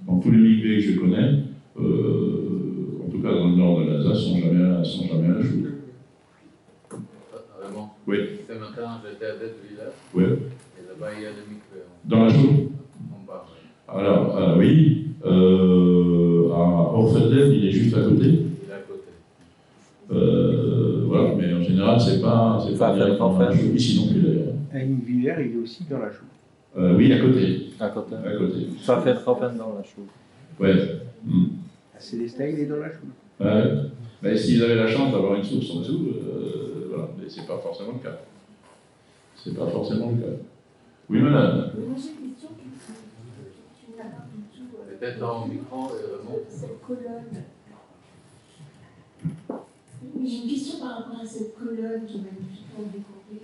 Donc, tous les migvés que je connais, en tout cas dans le nord de l'Alsace, sont jamais à la chaux. Vraiment. Oui. Ce matin, j'étais à Detteville. Oui. Et là-bas, il y a des micros. Dans la chaux? En bas. Alors, oui. À Orfelden, il est juste à côté. Il est à côté. Voilà, mais en général, c'est pas directement dans la chaux. Ici non plus d'ailleurs. À Ingviller, il est aussi dans la chaux. Oui, à côté. À côté. À côté. Ça fait trop peine dans la chose. Ouais. À Célestin, il est dans la chaux. Ouais. Mais s'ils avaient la chance d'avoir une source en dessous, voilà. Mais c'est pas forcément le cas. C'est pas forcément le cas. Oui, madame. Moi j'ai une question tu n'as pas du tout. Peut-être dans le micro, vraiment. Cette colonne. J'ai une question par rapport à cette colonne qui est magnifiquement décorée,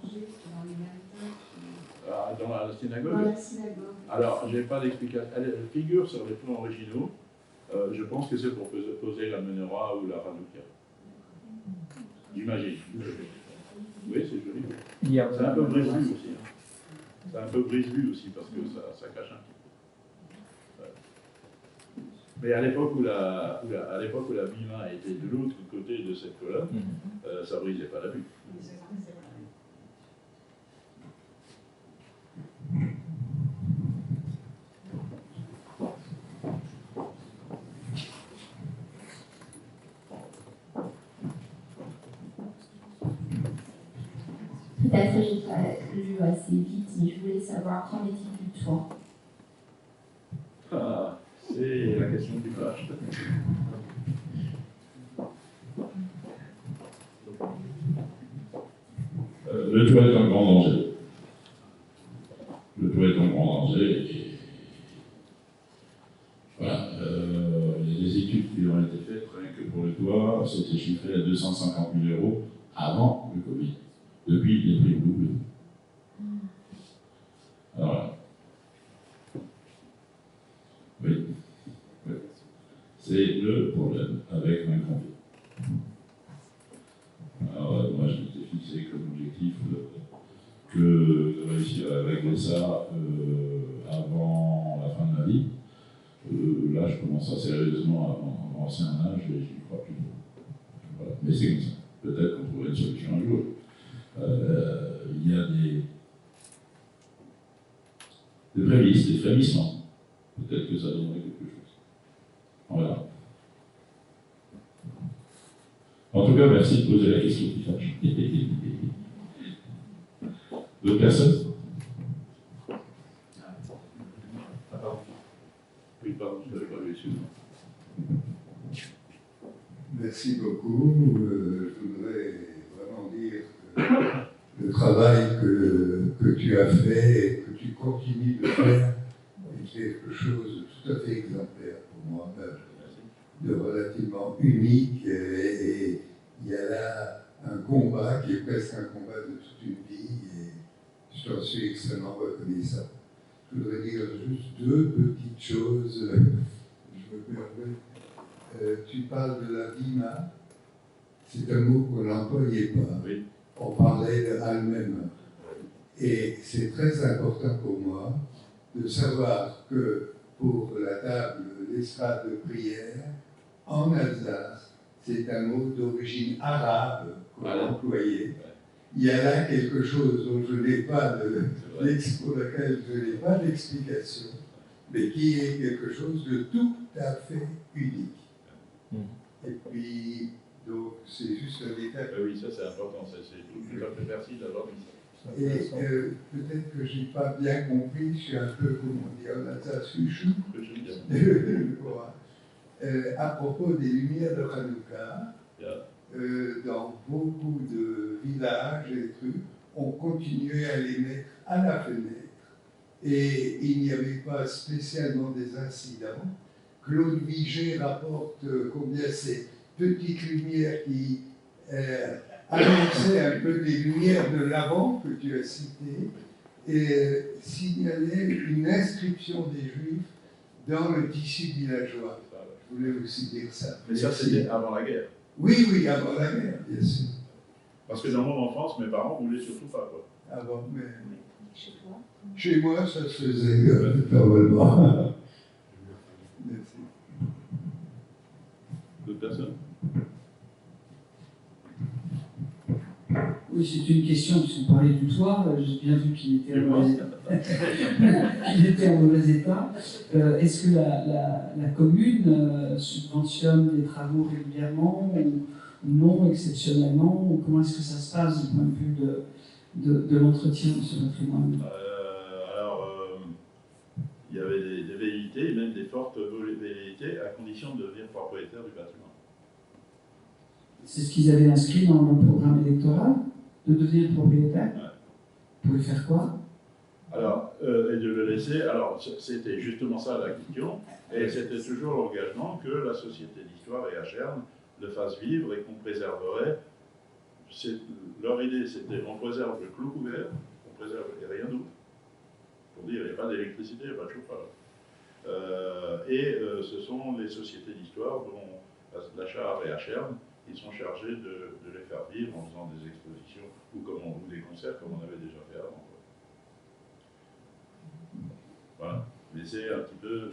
plongée dans les mêmes teintes. Dans la synagogue. Dans la synagogue. Alors, j'ai pas d'explication. Elle figure sur les plans originaux. Je pense que c'est pour poser la menorah ou la Hanouka. J'imagine. Oui, c'est joli. C'est un peu brise-vue aussi. Hein. C'est un peu brise-vue aussi parce que ça cache un petit peu. Ouais. Mais à l'époque où la bima était de l'autre côté de cette colonne, ça brisait pas la vue. Peut-être que j'ai pas lu assez vite, mais je voulais savoir qu'en est-il du toit. Ah, c'est la question du flash. Le toit est un grand danger. Le toit est un grand danger. Et voilà. Il y a des études qui ont été faites, rien que pour le toit, c'était chiffré à 250 000 € avant le Covid. Depuis, il est pris double. Alors là. Oui. C'est le problème avec l'incendie. Alors, moi, je m'étais fixé comme objectif que de réussir à régler ça avant la fin de ma vie. Là, je commence à sérieusement à avancer un âge et je n'y crois plus. Voilà. Mais c'est comme ça. Peut-être qu'on trouverait une solution un jour. Il y a des prémices, des frémissements. Peut-être que ça donnerait quelque chose. Voilà. En tout cas, merci de poser la question qui fâche. D'autres personnes? Oui, pardon, je n'avais pas vu, excuse-moi. Merci beaucoup. Je voudrais vraiment dire que le travail que tu as fait et que tu continues de faire est quelque chose de tout à fait exemplaire pour moi, de relativement unique. Et il y a là un combat qui est presque un combat de toute une vie et je t'en suis extrêmement reconnaissant. Je voudrais dire juste deux petites choses. Je me permets. Tu parles de la bima. c'est un mot qu'on n'employait pas. Oui. On parlait de Almem. Et c'est très important pour moi de savoir que pour la table d'estrade de prière, en Alsace, c'est un mot d'origine arabe qu'on a employé. Il y a là quelque chose dont je n'ai pas pour lequel je n'ai pas d'explication, mais qui est quelque chose de tout à fait unique. Et puis, donc, c'est juste un détail. Oui, ça c'est important, c'est tout à fait merci d'avoir dit ça. Et peut-être que je n'ai pas bien compris, je suis un peu, comment on dit en Alsace, chouchou, à propos des lumières de Hanouka, dans beaucoup de villages et trucs, on continuait à les mettre à la fenêtre. Et il n'y avait pas spécialement des incidents. Claude Viger rapporte combien ces petites lumières qui annonçaient un peu les lumières de l'avant que tu as citées et signalaient une inscription des Juifs dans le tissu villageois. Je voulais aussi dire ça. Mais ça, c'était avant la guerre. Oui, oui, avant la guerre, bien sûr. Parce que dans mon enfance, mes parents ne voulaient surtout pas, quoi. Avant, mais Chez toi? chez moi, ça se faisait normalement. Merci. D'autres personnes? Oui, c'est une question, puisqu'on parlait du toit, j'ai bien vu qu'il était, en mauvais état. Est-ce que la commune subventionne des travaux régulièrement ou non, exceptionnellement, ou comment est-ce que ça se passe du point de vue de l'entretien de ce patrimoine? Il y avait des velléités, même des fortes velléités, à condition de devenir propriétaire du bâtiment. C'est ce qu'ils avaient inscrit dans le programme électoral, de devenir propriétaire? Ouais. Vous pouvez faire quoi? Alors, et de le laisser, alors c'était justement ça la question, et c'était toujours l'engagement que la Société d'Histoire et Acherne le fasse vivre et qu'on préserverait. Leur idée, c'était on préserve le clos couvert, on préserve et rien d'autre. Pour dire, il n'y a pas d'électricité, il n'y a pas de chauffage. Ce sont les sociétés d'histoire, dont la Char et Acherne, qui sont chargés de les faire vivre en faisant des expositions ou des concerts comme on avait déjà fait avant. Voilà. Mais c'est un petit peu.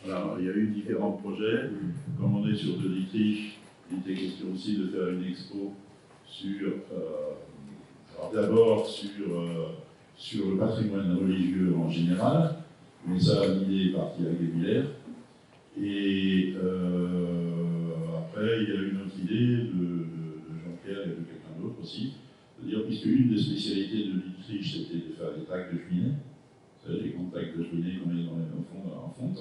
Alors, il y a eu différents projets. Comme on est sur de l'Autriche, il était question aussi de faire une expo sur. D'abord sur le patrimoine religieux en général, mais ça, l'idée est partie à Guébillère. Et après, il y a une autre idée de Jean-Pierre et de quelqu'un d'autre aussi, de dire, puisque une des spécialités de l'Autriche, c'était de faire des tacs de cheminée, vous savez, les grands tacs de cheminée qu'on met en fonte,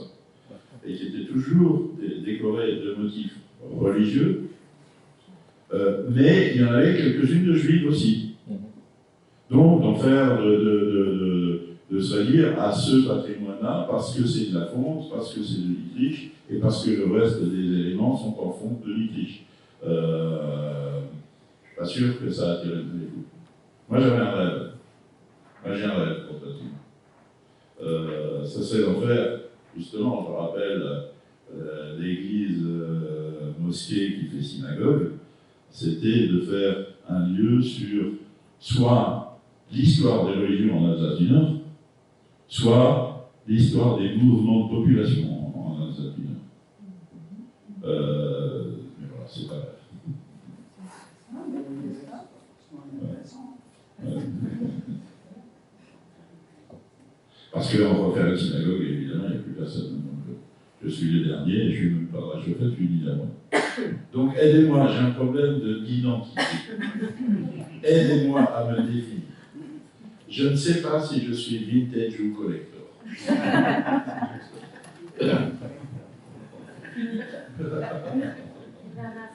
et qui étaient toujours décorés de motifs religieux, mais il y en avait quelques-unes de juives aussi. Donc, d'en faire, de se relier à ce patrimoine-là, parce que c'est de la fonte, parce que c'est de l'Autriche, et parce que le reste des éléments sont en fonte de l'Autriche. Je ne suis pas sûr que ça attire les fous. Moi, j'avais un rêve. Moi, j'ai un rêve pour le bâtiment. Ça serait d'en faire, justement, je rappelle, l'église mosquée qui fait synagogue, c'était de faire un lieu sur soit l'histoire des religions en Alsace du Nord, soit l'histoire des mouvements de population en Alsace du Nord. Mais voilà, c'est pas grave. Ouais. Parce qu'on va faire la synagogue, évidemment, il n'y a plus personne. Donc, je suis le dernier, et je suis même pas là, je fais une idée à moi. Donc aidez-moi, j'ai un problème d'identité. Aidez-moi à me définir. Je ne sais pas si je suis vintage ou collector. Il va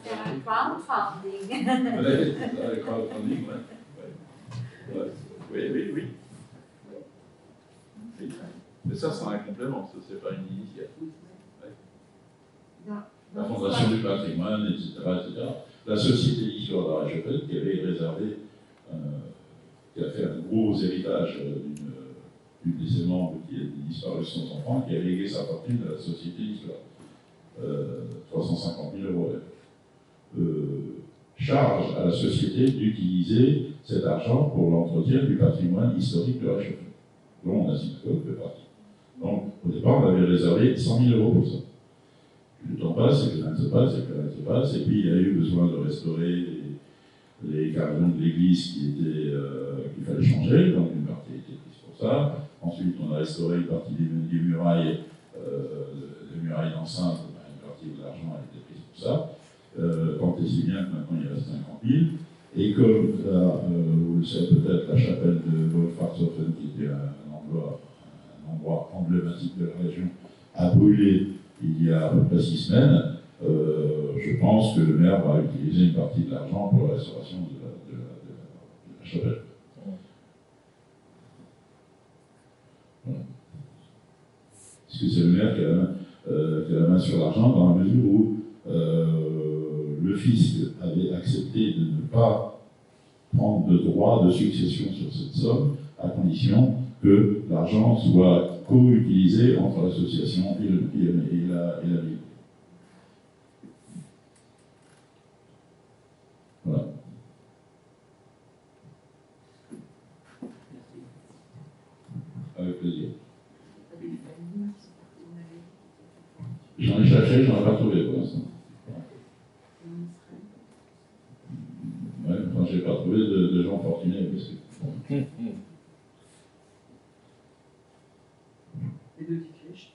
faire un crowdfunding. Le crowdfunding, ouais. Oui. Mais ça, c'est un complément, ça, c'est pas une initiative. Ouais. La Fondation du patrimoine, etc., etc. La Société d'Histoire de la Chapelle, qui avait réservé, qui a fait un gros héritage d'une de ses membres qui a disparu sans enfant, qui a légué sa fortune à la Société d'Histoire. 350 000 €. charge à la société d'utiliser cet argent pour l'entretien du patrimoine historique de la Chaux, dont la synagogue fait partie. Donc, au départ, on avait réservé 100 000 € pour ça. Puis le temps passe, et que rien ne se passe, et que rien ne se passe, et puis il y a eu besoin de restaurer les carillons de l'église qu'il fallait changer, donc une partie a été prise pour ça. Ensuite, on a restauré une partie des murailles d'enceinte, une partie de l'argent a été prise pour ça. Tant et si bien que maintenant il reste 50 000. Et comme vous le savez peut-être, la chapelle de Wolfratshausen, qui était un endroit emblématique de la région, a brûlé il y a à peu près 6 semaines. Je pense que le maire va utiliser une partie de l'argent pour la restauration de la chapelle. Voilà. Parce que c'est le maire qui a la main sur l'argent, dans la mesure où le fisc avait accepté de ne pas prendre de droit de succession sur cette somme, à condition que l'argent soit co-utilisé entre l'association et la ville. Voilà. Avec plaisir. J'en ai cherché, j'en ai pas trouvé pour l'instant. Ouais, enfin, j'ai pas trouvé de gens fortunés parce que. Les deux flèches.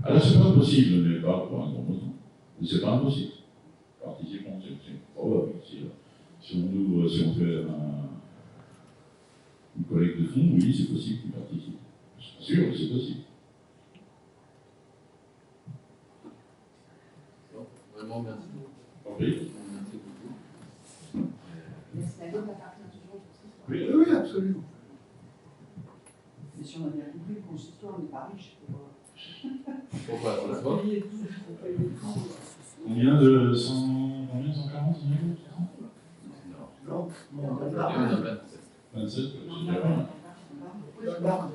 Alors c'est pas impossible, mais pas pour un grand montant. C'est pas impossible. Participons, c'est probable. Si on fait une collecte de fonds, oui, c'est possible qu'ils participent. Je suis sûr que c'est possible. Bon, vraiment, merci. Oui. Merci beaucoup. La synagogue appartient toujours pour ce soir. Oui. Oui, absolument. Mais si on a bien compris, le consistoire n'est pas riche. Pourquoi ça se voit? Combien de 140 Non, Il y en a 27. 27, c'est déjà pas.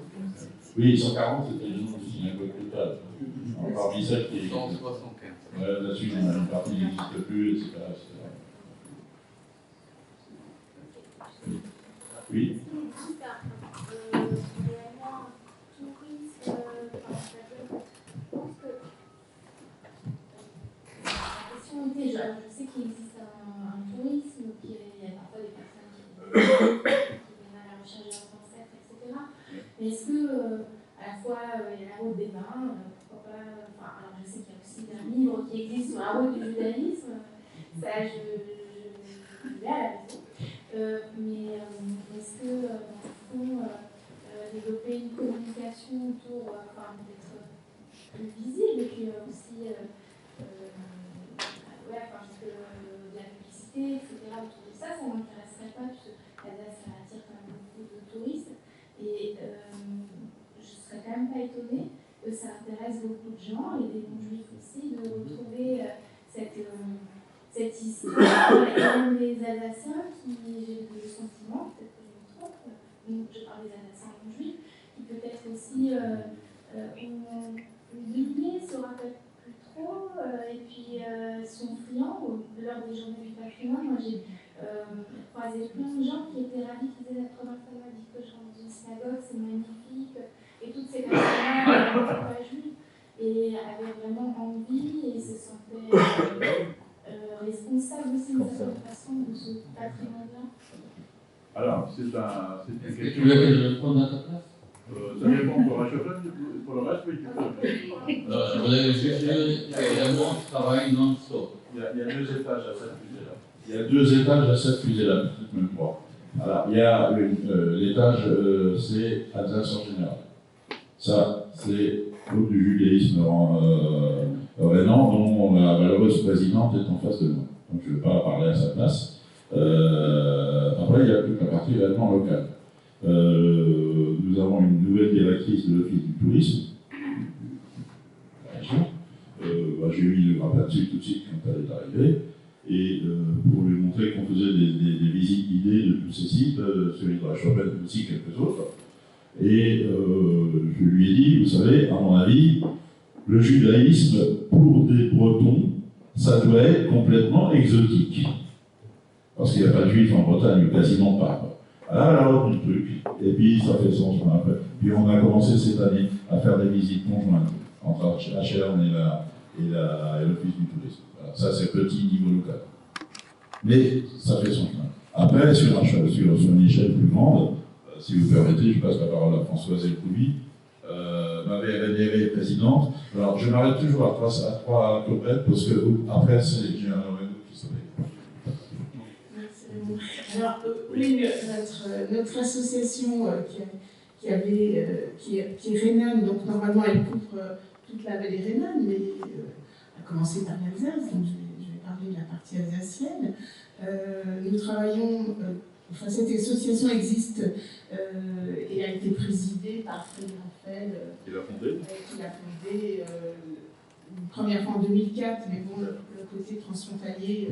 Oui, 140, c'était le nombre de synagogues totales. Parmi celles qui. 175. Ouais, là-dessus, il y en a une partie qui n'existe plus, etc. Oui. Je sais qu'il existe un tourisme, qu'il y a parfois des personnes qui viennent à la recherche de leurs ancêtres, etc. Mais est-ce que, à la fois, il y a la route des vins, pourquoi pas, alors je sais qu'il y a aussi un livre qui existe sur la route du judaïsme, ça je l'ai à la maison. Mais est-ce que, dans le fond, développer une communication autour, d'être plus visible, et puis aussi, de la publicité, etc. Autour de ça, ça ne m'intéresserait pas, puisque ça attire quand même beaucoup de touristes. Et je ne serais quand même pas étonnée que ça intéresse beaucoup de gens, et des non-juifs aussi, de retrouver cette histoire, et même les Alsaciens qui, j'ai le sentiment, peut-être que je me trompe, je parle des Alsaciens non-juifs, qui peut-être aussi ont oublié, se rappellent plus trop, et puis sont friands. Lors des journées du patrimoine, moi j'ai croisé plein de gens qui étaient ravis, qui disaient la première fois que je rentre dans une synagogue, c'est magnifique, et toutes ces personnes-là n'étaient pas juives, et avaient vraiment envie, et se sentaient responsables aussi de cette façon de ce patrimoine-là. Alors, c'est une question. Tu veux que je réponde à ta place? Ça dépend pour la chauffeur, pour le reste, oui, tu peux. Je voulais juste dire qu'évidemment, je travaille non-stop. Il y a 2 étages à cette fusée-là. Il y a 2 étages à cette fusée-là, peut-être même 3. Alors, il y a l'étage, c'est Alsace en général. Ça, c'est l'autre du judaïsme rhénan, dont la malheureuse présidente est en face de nous. Donc, je ne vais pas parler à sa place. Après, il y a toute la partie événement local. Nous avons une nouvelle directrice de l'Office du tourisme. J'ai mis le grappin dessus tout de suite quand elle est arrivée. Et pour lui montrer qu'on faisait des visites guidées de tous ces sites, celui de la Chopin, mais aussi quelques autres. Et je lui ai dit, vous savez, à mon avis, le judaïsme, pour des Bretons, ça doit être complètement exotique. Parce qu'il n'y a pas de juifs en Bretagne, ou quasiment pas. Quoi. Alors elle a retenu le truc, et puis ça fait son chemin après. Puis on a commencé cette année à faire des visites conjointes entre HRN et l'Office du tourisme. Voilà. Ça c'est petit niveau local. Mais ça fait son chemin. Après, sur une échelle plus grande, si vous permettez, je passe la parole à Françoise Elcouvi, ma VRNR est présidente. Alors je m'arrête toujours à trois tournettes parce que après j'ai un Renaud qui s'appelle. Alors, oui, notre association qui est rhénane, donc normalement elle couvre toute la vallée rhénane, mais a commencé par l'Alsace, donc je vais parler de la partie alsacienne. Nous travaillons, enfin cette association existe et a été présidée par Frédéric Raphaël, qui l'a fondée une première fois en 2004, mais bon, le côté transfrontalier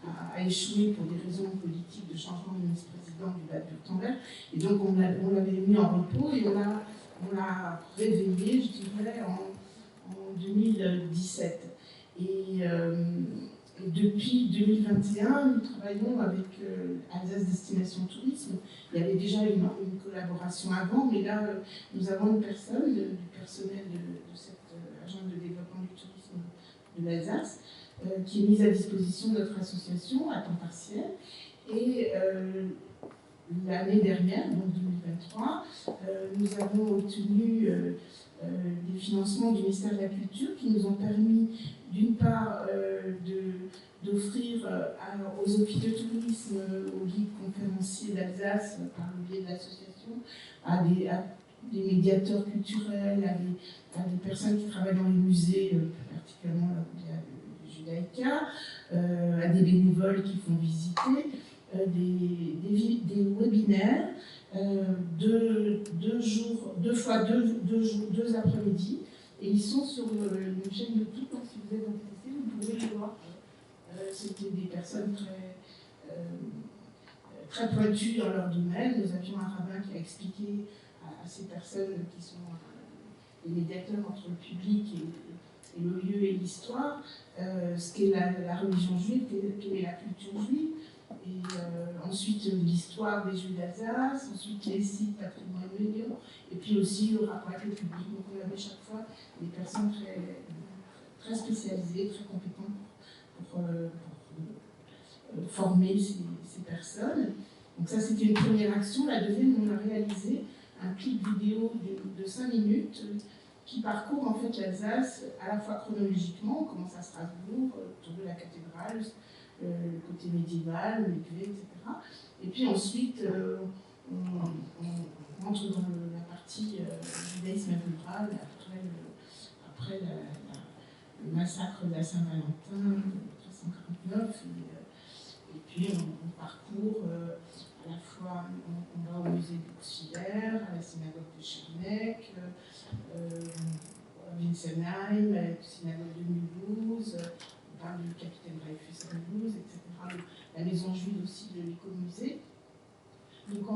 a échoué pour des raisons politiques de changement de ministre-président du Bade-Wurtemberg. Et donc on l'avait mis en repos et on l'a réveillé, je dirais, en 2017. Et depuis 2021, nous travaillons avec Alsace Destination Tourisme. Il y avait déjà une collaboration avant, mais là, nous avons une personne du personnel de cette agence de développement du tourisme de l'Alsace qui est mise à disposition de notre association à temps partiel. Et l'année dernière, donc 2023, nous avons obtenu des financements du ministère de la Culture qui nous ont permis, d'une part, d'offrir aux offices de tourisme, aux guides conférenciers d'Alsace, par le biais de l'association, à des médiateurs culturels, à des personnes qui travaillent dans les musées, plus particulièrement le Judaïka, à des bénévoles qui font visiter, des webinaires, deux après-midi, et ils sont sur une chaîne YouTube, donc si vous êtes intéressé, vous pouvez les voir. C'était des personnes très pointues dans leur domaine. Nous avions un rabbin qui a expliqué à ces personnes qui sont les médiateurs entre le public et le lieu et l'histoire, ce qu'est la religion juive, quelle est la culture juive, et ensuite l'histoire des Juifs d'Alsace, ensuite les sites patrimoniaux, et puis aussi le rapport avec le public. Donc on avait chaque fois des personnes très spécialisées, très compétentes pour former ces personnes. Donc ça c'était une première action. La deuxième, on a réalisé un clip vidéo de 5 minutes qui parcourt en fait l'Alsace à la fois chronologiquement. On commence à Strasbourg, autour de la cathédrale, le côté médiéval, les cuvées, etc. Et puis ensuite, on rentre dans la partie judaïsme rural, après le massacre de la Saint-Valentin, 1349, et puis on parcourt à la fois, on va au musée d'Auxiliaire, à la synagogue de Schirmeck, à Winsenheim, à la synagogue de Mulhouse, on parle du capitaine Dreyfus à Mulhouse, etc. La maison juive aussi de l'écomusée. Donc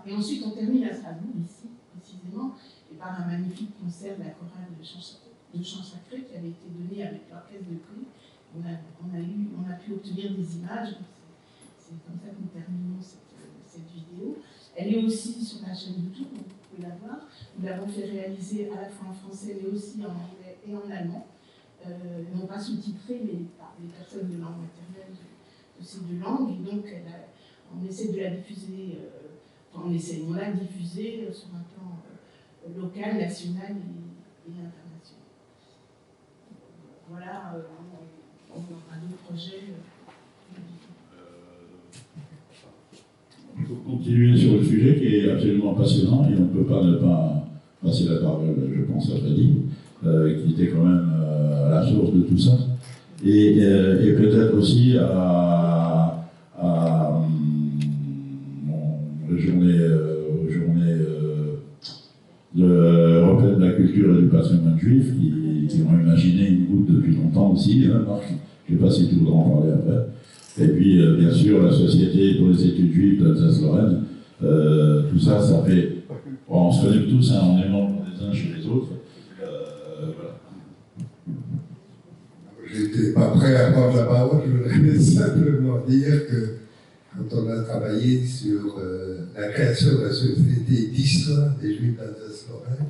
et ensuite on termine à Strasbourg, ici précisément, et par un magnifique concert de la chorale de chants sacrés qui avait été donné avec l'orchestre de prix. On a pu obtenir des images. C'est comme ça que nous terminons cette vidéo. Elle est aussi sur la chaîne YouTube, donc vous pouvez la voir. Nous l'avons fait réaliser à la fois en français, mais aussi en anglais et en allemand. Non pas sous-titrée, mais par des personnes de langue maternelle de ces deux langues. Et donc, on essaie de la diffuser, on l'a diffusée sur un plan local, national et international. Voilà, on aura d'autres projets. Il faut continuer sur le sujet qui est absolument passionnant et on ne peut pas ne pas passer la parole, je pense, à Freddy, qui était quand même à la source de tout ça. Et peut-être aussi aux journées européennes de la culture et du patrimoine juif qui ont imaginé une route depuis longtemps aussi, hein, Marc, je ne sais pas si tu voudras en parler après. Et puis, bien sûr, la Société pour les études juives d'Alsace-Lorraine, tout ça, ça fait... Bon, on se connaît tous, hein, on est membres les uns chez les autres. Voilà. J'étais pas prêt à prendre la parole, je voudrais simplement dire que quand on a travaillé sur la création de la Société d'histoire des Juifs d'Alsace-Lorraine,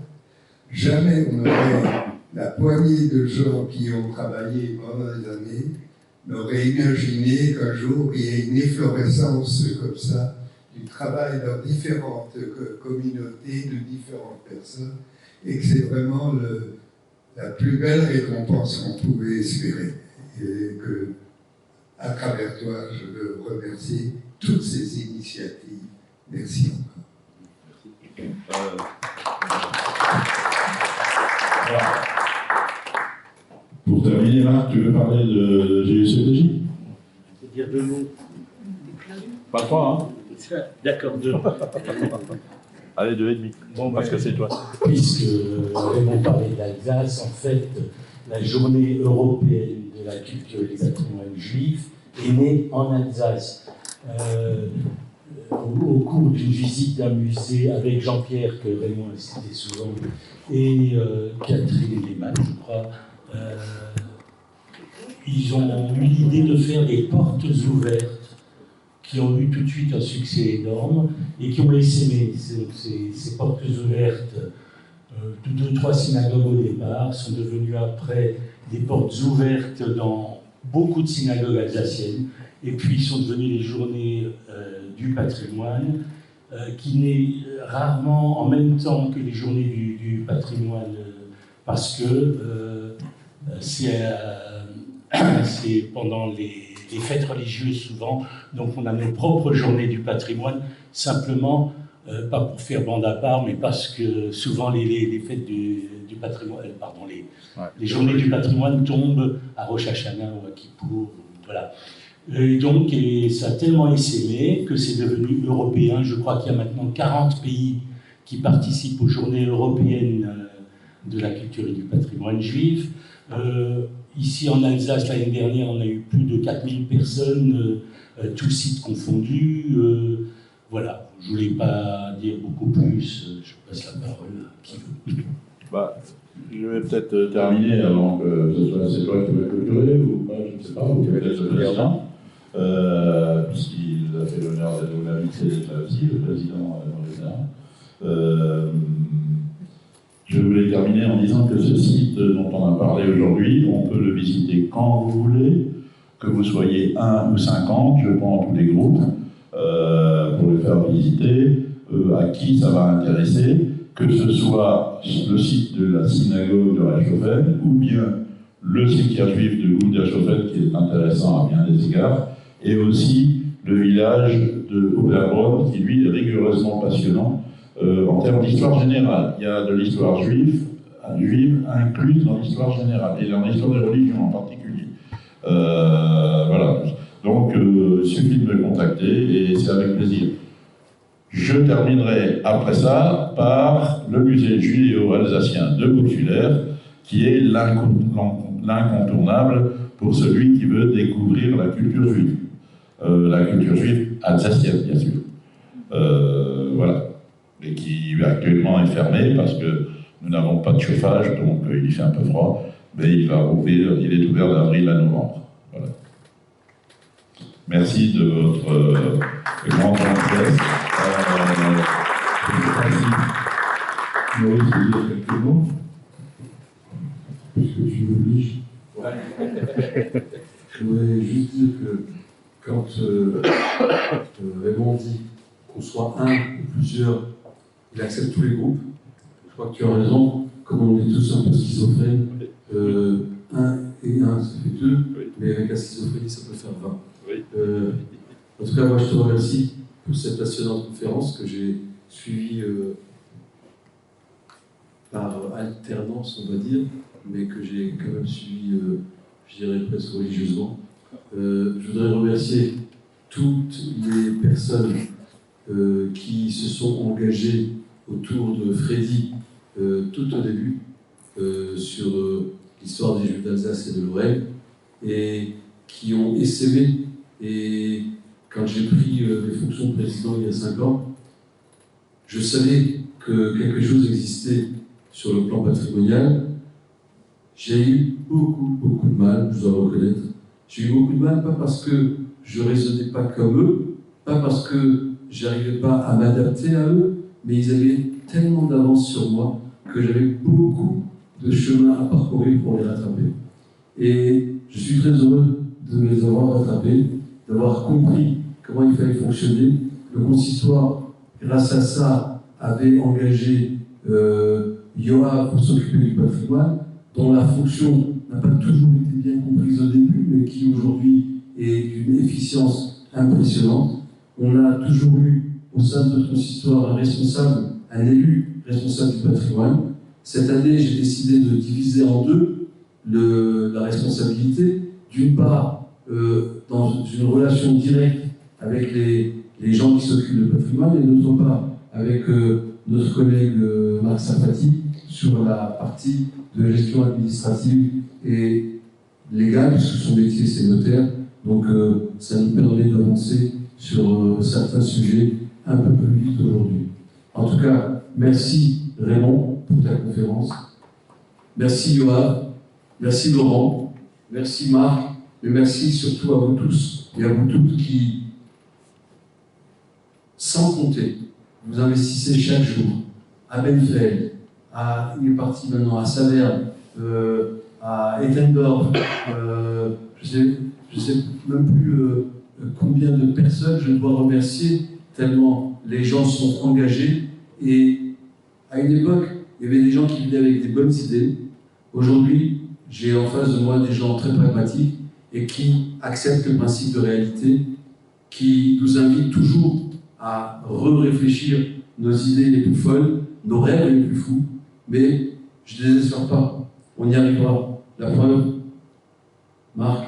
jamais on n'aurait, la poignée de gens qui ont travaillé pendant des années, n'aurait imaginé qu'un jour il y ait une efflorescence comme ça du travail dans différentes communautés, de différentes personnes, et que c'est vraiment la plus belle récompense qu'on pouvait espérer. Et que, à travers toi, je veux remercier toutes ces initiatives. Merci encore. Pour terminer, Marc, tu veux parler de GUCDJ? Dire deux mots. Pas trois, hein? D'accord, deux. Allez, 2,5. Bon, parce que c'est toi. Puisque Raymond parlait d'Alsace, en fait, la journée européenne de la culture et du patrimoine juif est née en Alsace. Au cours d'une visite d'un musée avec Jean-Pierre, que Raymond a cité souvent, et Catherine Lehmann, je crois, ils ont eu l'idée de faire des portes ouvertes qui ont eu tout de suite un succès énorme et qui ont essaimé. Ces portes ouvertes de 2-3 synagogues au départ sont devenues après des portes ouvertes dans beaucoup de synagogues alsaciennes, et puis sont devenues les journées du patrimoine, qui naît rarement en même temps que les journées du patrimoine, parce que c'est pendant les fêtes religieuses souvent, donc on a nos propres journées du patrimoine, simplement, pas pour faire bande à part, mais parce que souvent les fêtes du patrimoine, les journées du patrimoine tombent à Rosh Hashanah ou à Kippour, voilà. Et donc, ça a tellement essaimé que c'est devenu européen. Je crois qu'il y a maintenant 40 pays qui participent aux journées européennes de la culture et du patrimoine juif. Ici en Alsace, l'année dernière, on a eu plus de 4000 personnes, tous sites confondus. Voilà, je ne voulais pas dire beaucoup plus, je passe la parole à qui veut. Je vais peut-être terminer avant que ce soit c'est toi qui vas clôturer, ou pas, je ne sais pas, ou peut-être le président, puisqu'il a fait l'honneur de nous l'inviter là aussi, le président Morizard. Je voulais terminer en disant que ce site dont on a parlé aujourd'hui, on peut le visiter quand vous voulez, que vous soyez 1 ou 50, je prends tous les groupes, pour le faire visiter, à qui ça va intéresser, que ce soit le site de la synagogue de Reichshofen, ou bien le cimetière juif de Gouda-Schofen, qui est intéressant à bien des égards, et aussi le village de Oberbronn, qui lui est rigoureusement passionnant, en termes d'histoire générale. Il y a de l'histoire juive incluse dans l'histoire générale, et dans l'histoire des religions en particulier. Voilà. Donc, il suffit de me contacter, et c'est avec plaisir. Je terminerai après ça par le musée judéo-alsacien de Buxwiller, qui est l'incontournable pour celui qui veut découvrir la culture juive. La culture juive alsacienne, bien sûr. Voilà. Et qui actuellement est fermé parce que nous n'avons pas de chauffage, donc il fait un peu froid, mais il est ouvert d'avril à novembre. Voilà. Merci de votre grande gentillesse. Maurice, vous dire quelques mots, puisque tu m'obliges. Je voudrais juste dire que quand Raymond dit qu'on soit un ou plusieurs, il accepte tous les groupes. Je crois que tu as raison, comme on est tous un peu schizophrènes, 1 et 1, ça fait 2, mais avec la schizophrénie, ça peut faire 20. En tout cas, moi, je te remercie pour cette passionnante conférence que j'ai suivie par alternance, on va dire, mais que j'ai quand même suivi, je dirais presque religieusement. Je voudrais remercier toutes les personnes qui se sont engagées autour de Freddy tout au début sur l'histoire des Juifs d'Alsace et de Lorraine, et qui ont essaimé. Et quand j'ai pris les fonctions de président il y a 5 ans, je savais que quelque chose existait sur le plan patrimonial. J'ai eu beaucoup de mal, je dois le reconnaître. J'ai eu beaucoup de mal, pas parce que je ne raisonnais pas comme eux, pas parce que j'arrivais pas à m'adapter à eux, mais ils avaient tellement d'avance sur moi que j'avais beaucoup de chemin à parcourir pour les rattraper. Et je suis très heureux de les avoir rattrapés, d'avoir compris comment il fallait fonctionner. Le consistoire, grâce à ça, avait engagé Yoa pour s'occuper du patrimoine, dont la fonction n'a pas toujours été bien comprise au début, mais qui aujourd'hui est d'une efficience impressionnante. On a toujours eu au sein de notre consistoire un responsable, un élu responsable du patrimoine. Cette année, j'ai décidé de diviser en deux la responsabilité. D'une part, dans une relation directe avec les gens qui s'occupent du patrimoine, et d'autre part, avec notre collègue Marc Sapati sur la partie de gestion administrative et légale, puisque son métier c'est notaire. Donc ça nous permet d'avancer sur certains sujets un peu plus vite aujourd'hui. En tout cas, merci Raymond pour ta conférence. Merci Yoav, merci Laurent, merci Marc, et merci surtout à vous tous et à vous toutes qui, sans compter, vous investissez chaque jour à Benfeld, il est parti maintenant à Saverne, à Ettendorf, je ne sais même plus combien de personnes je dois remercier, tellement les gens sont engagés. Et à une époque, il y avait des gens qui venaient avec des bonnes idées. Aujourd'hui, j'ai en face de moi des gens très pragmatiques et qui acceptent le principe de réalité, qui nous invitent toujours à réfléchir nos idées les plus folles, nos rêves les plus fous, mais je ne désespère pas, on y arrivera. La preuve, Marc,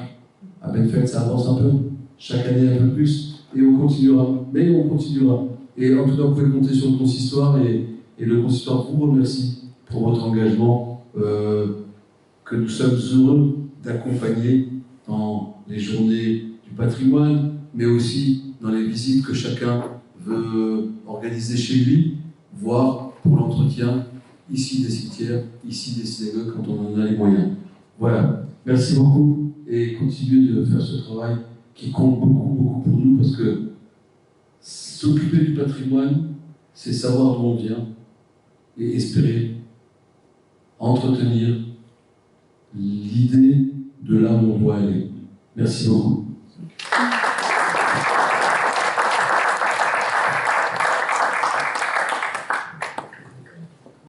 à Benfeld, ça avance un peu, chaque année un peu plus, et on continuera, mais on continuera. Et en tout cas, vous pouvez compter sur le consistoire, et le consistoire vous remercie pour votre engagement que nous sommes heureux d'accompagner dans les journées du patrimoine, mais aussi dans les visites que chacun veut organiser chez lui, voire pour l'entretien, ici des cimetières, ici des synagogues, quand on en a les moyens. Voilà, merci beaucoup et continuez de faire ce travail qui compte beaucoup, beaucoup pour nous, parce que s'occuper du patrimoine, c'est savoir d'où on vient et espérer entretenir l'idée de là où on doit aller. Merci beaucoup.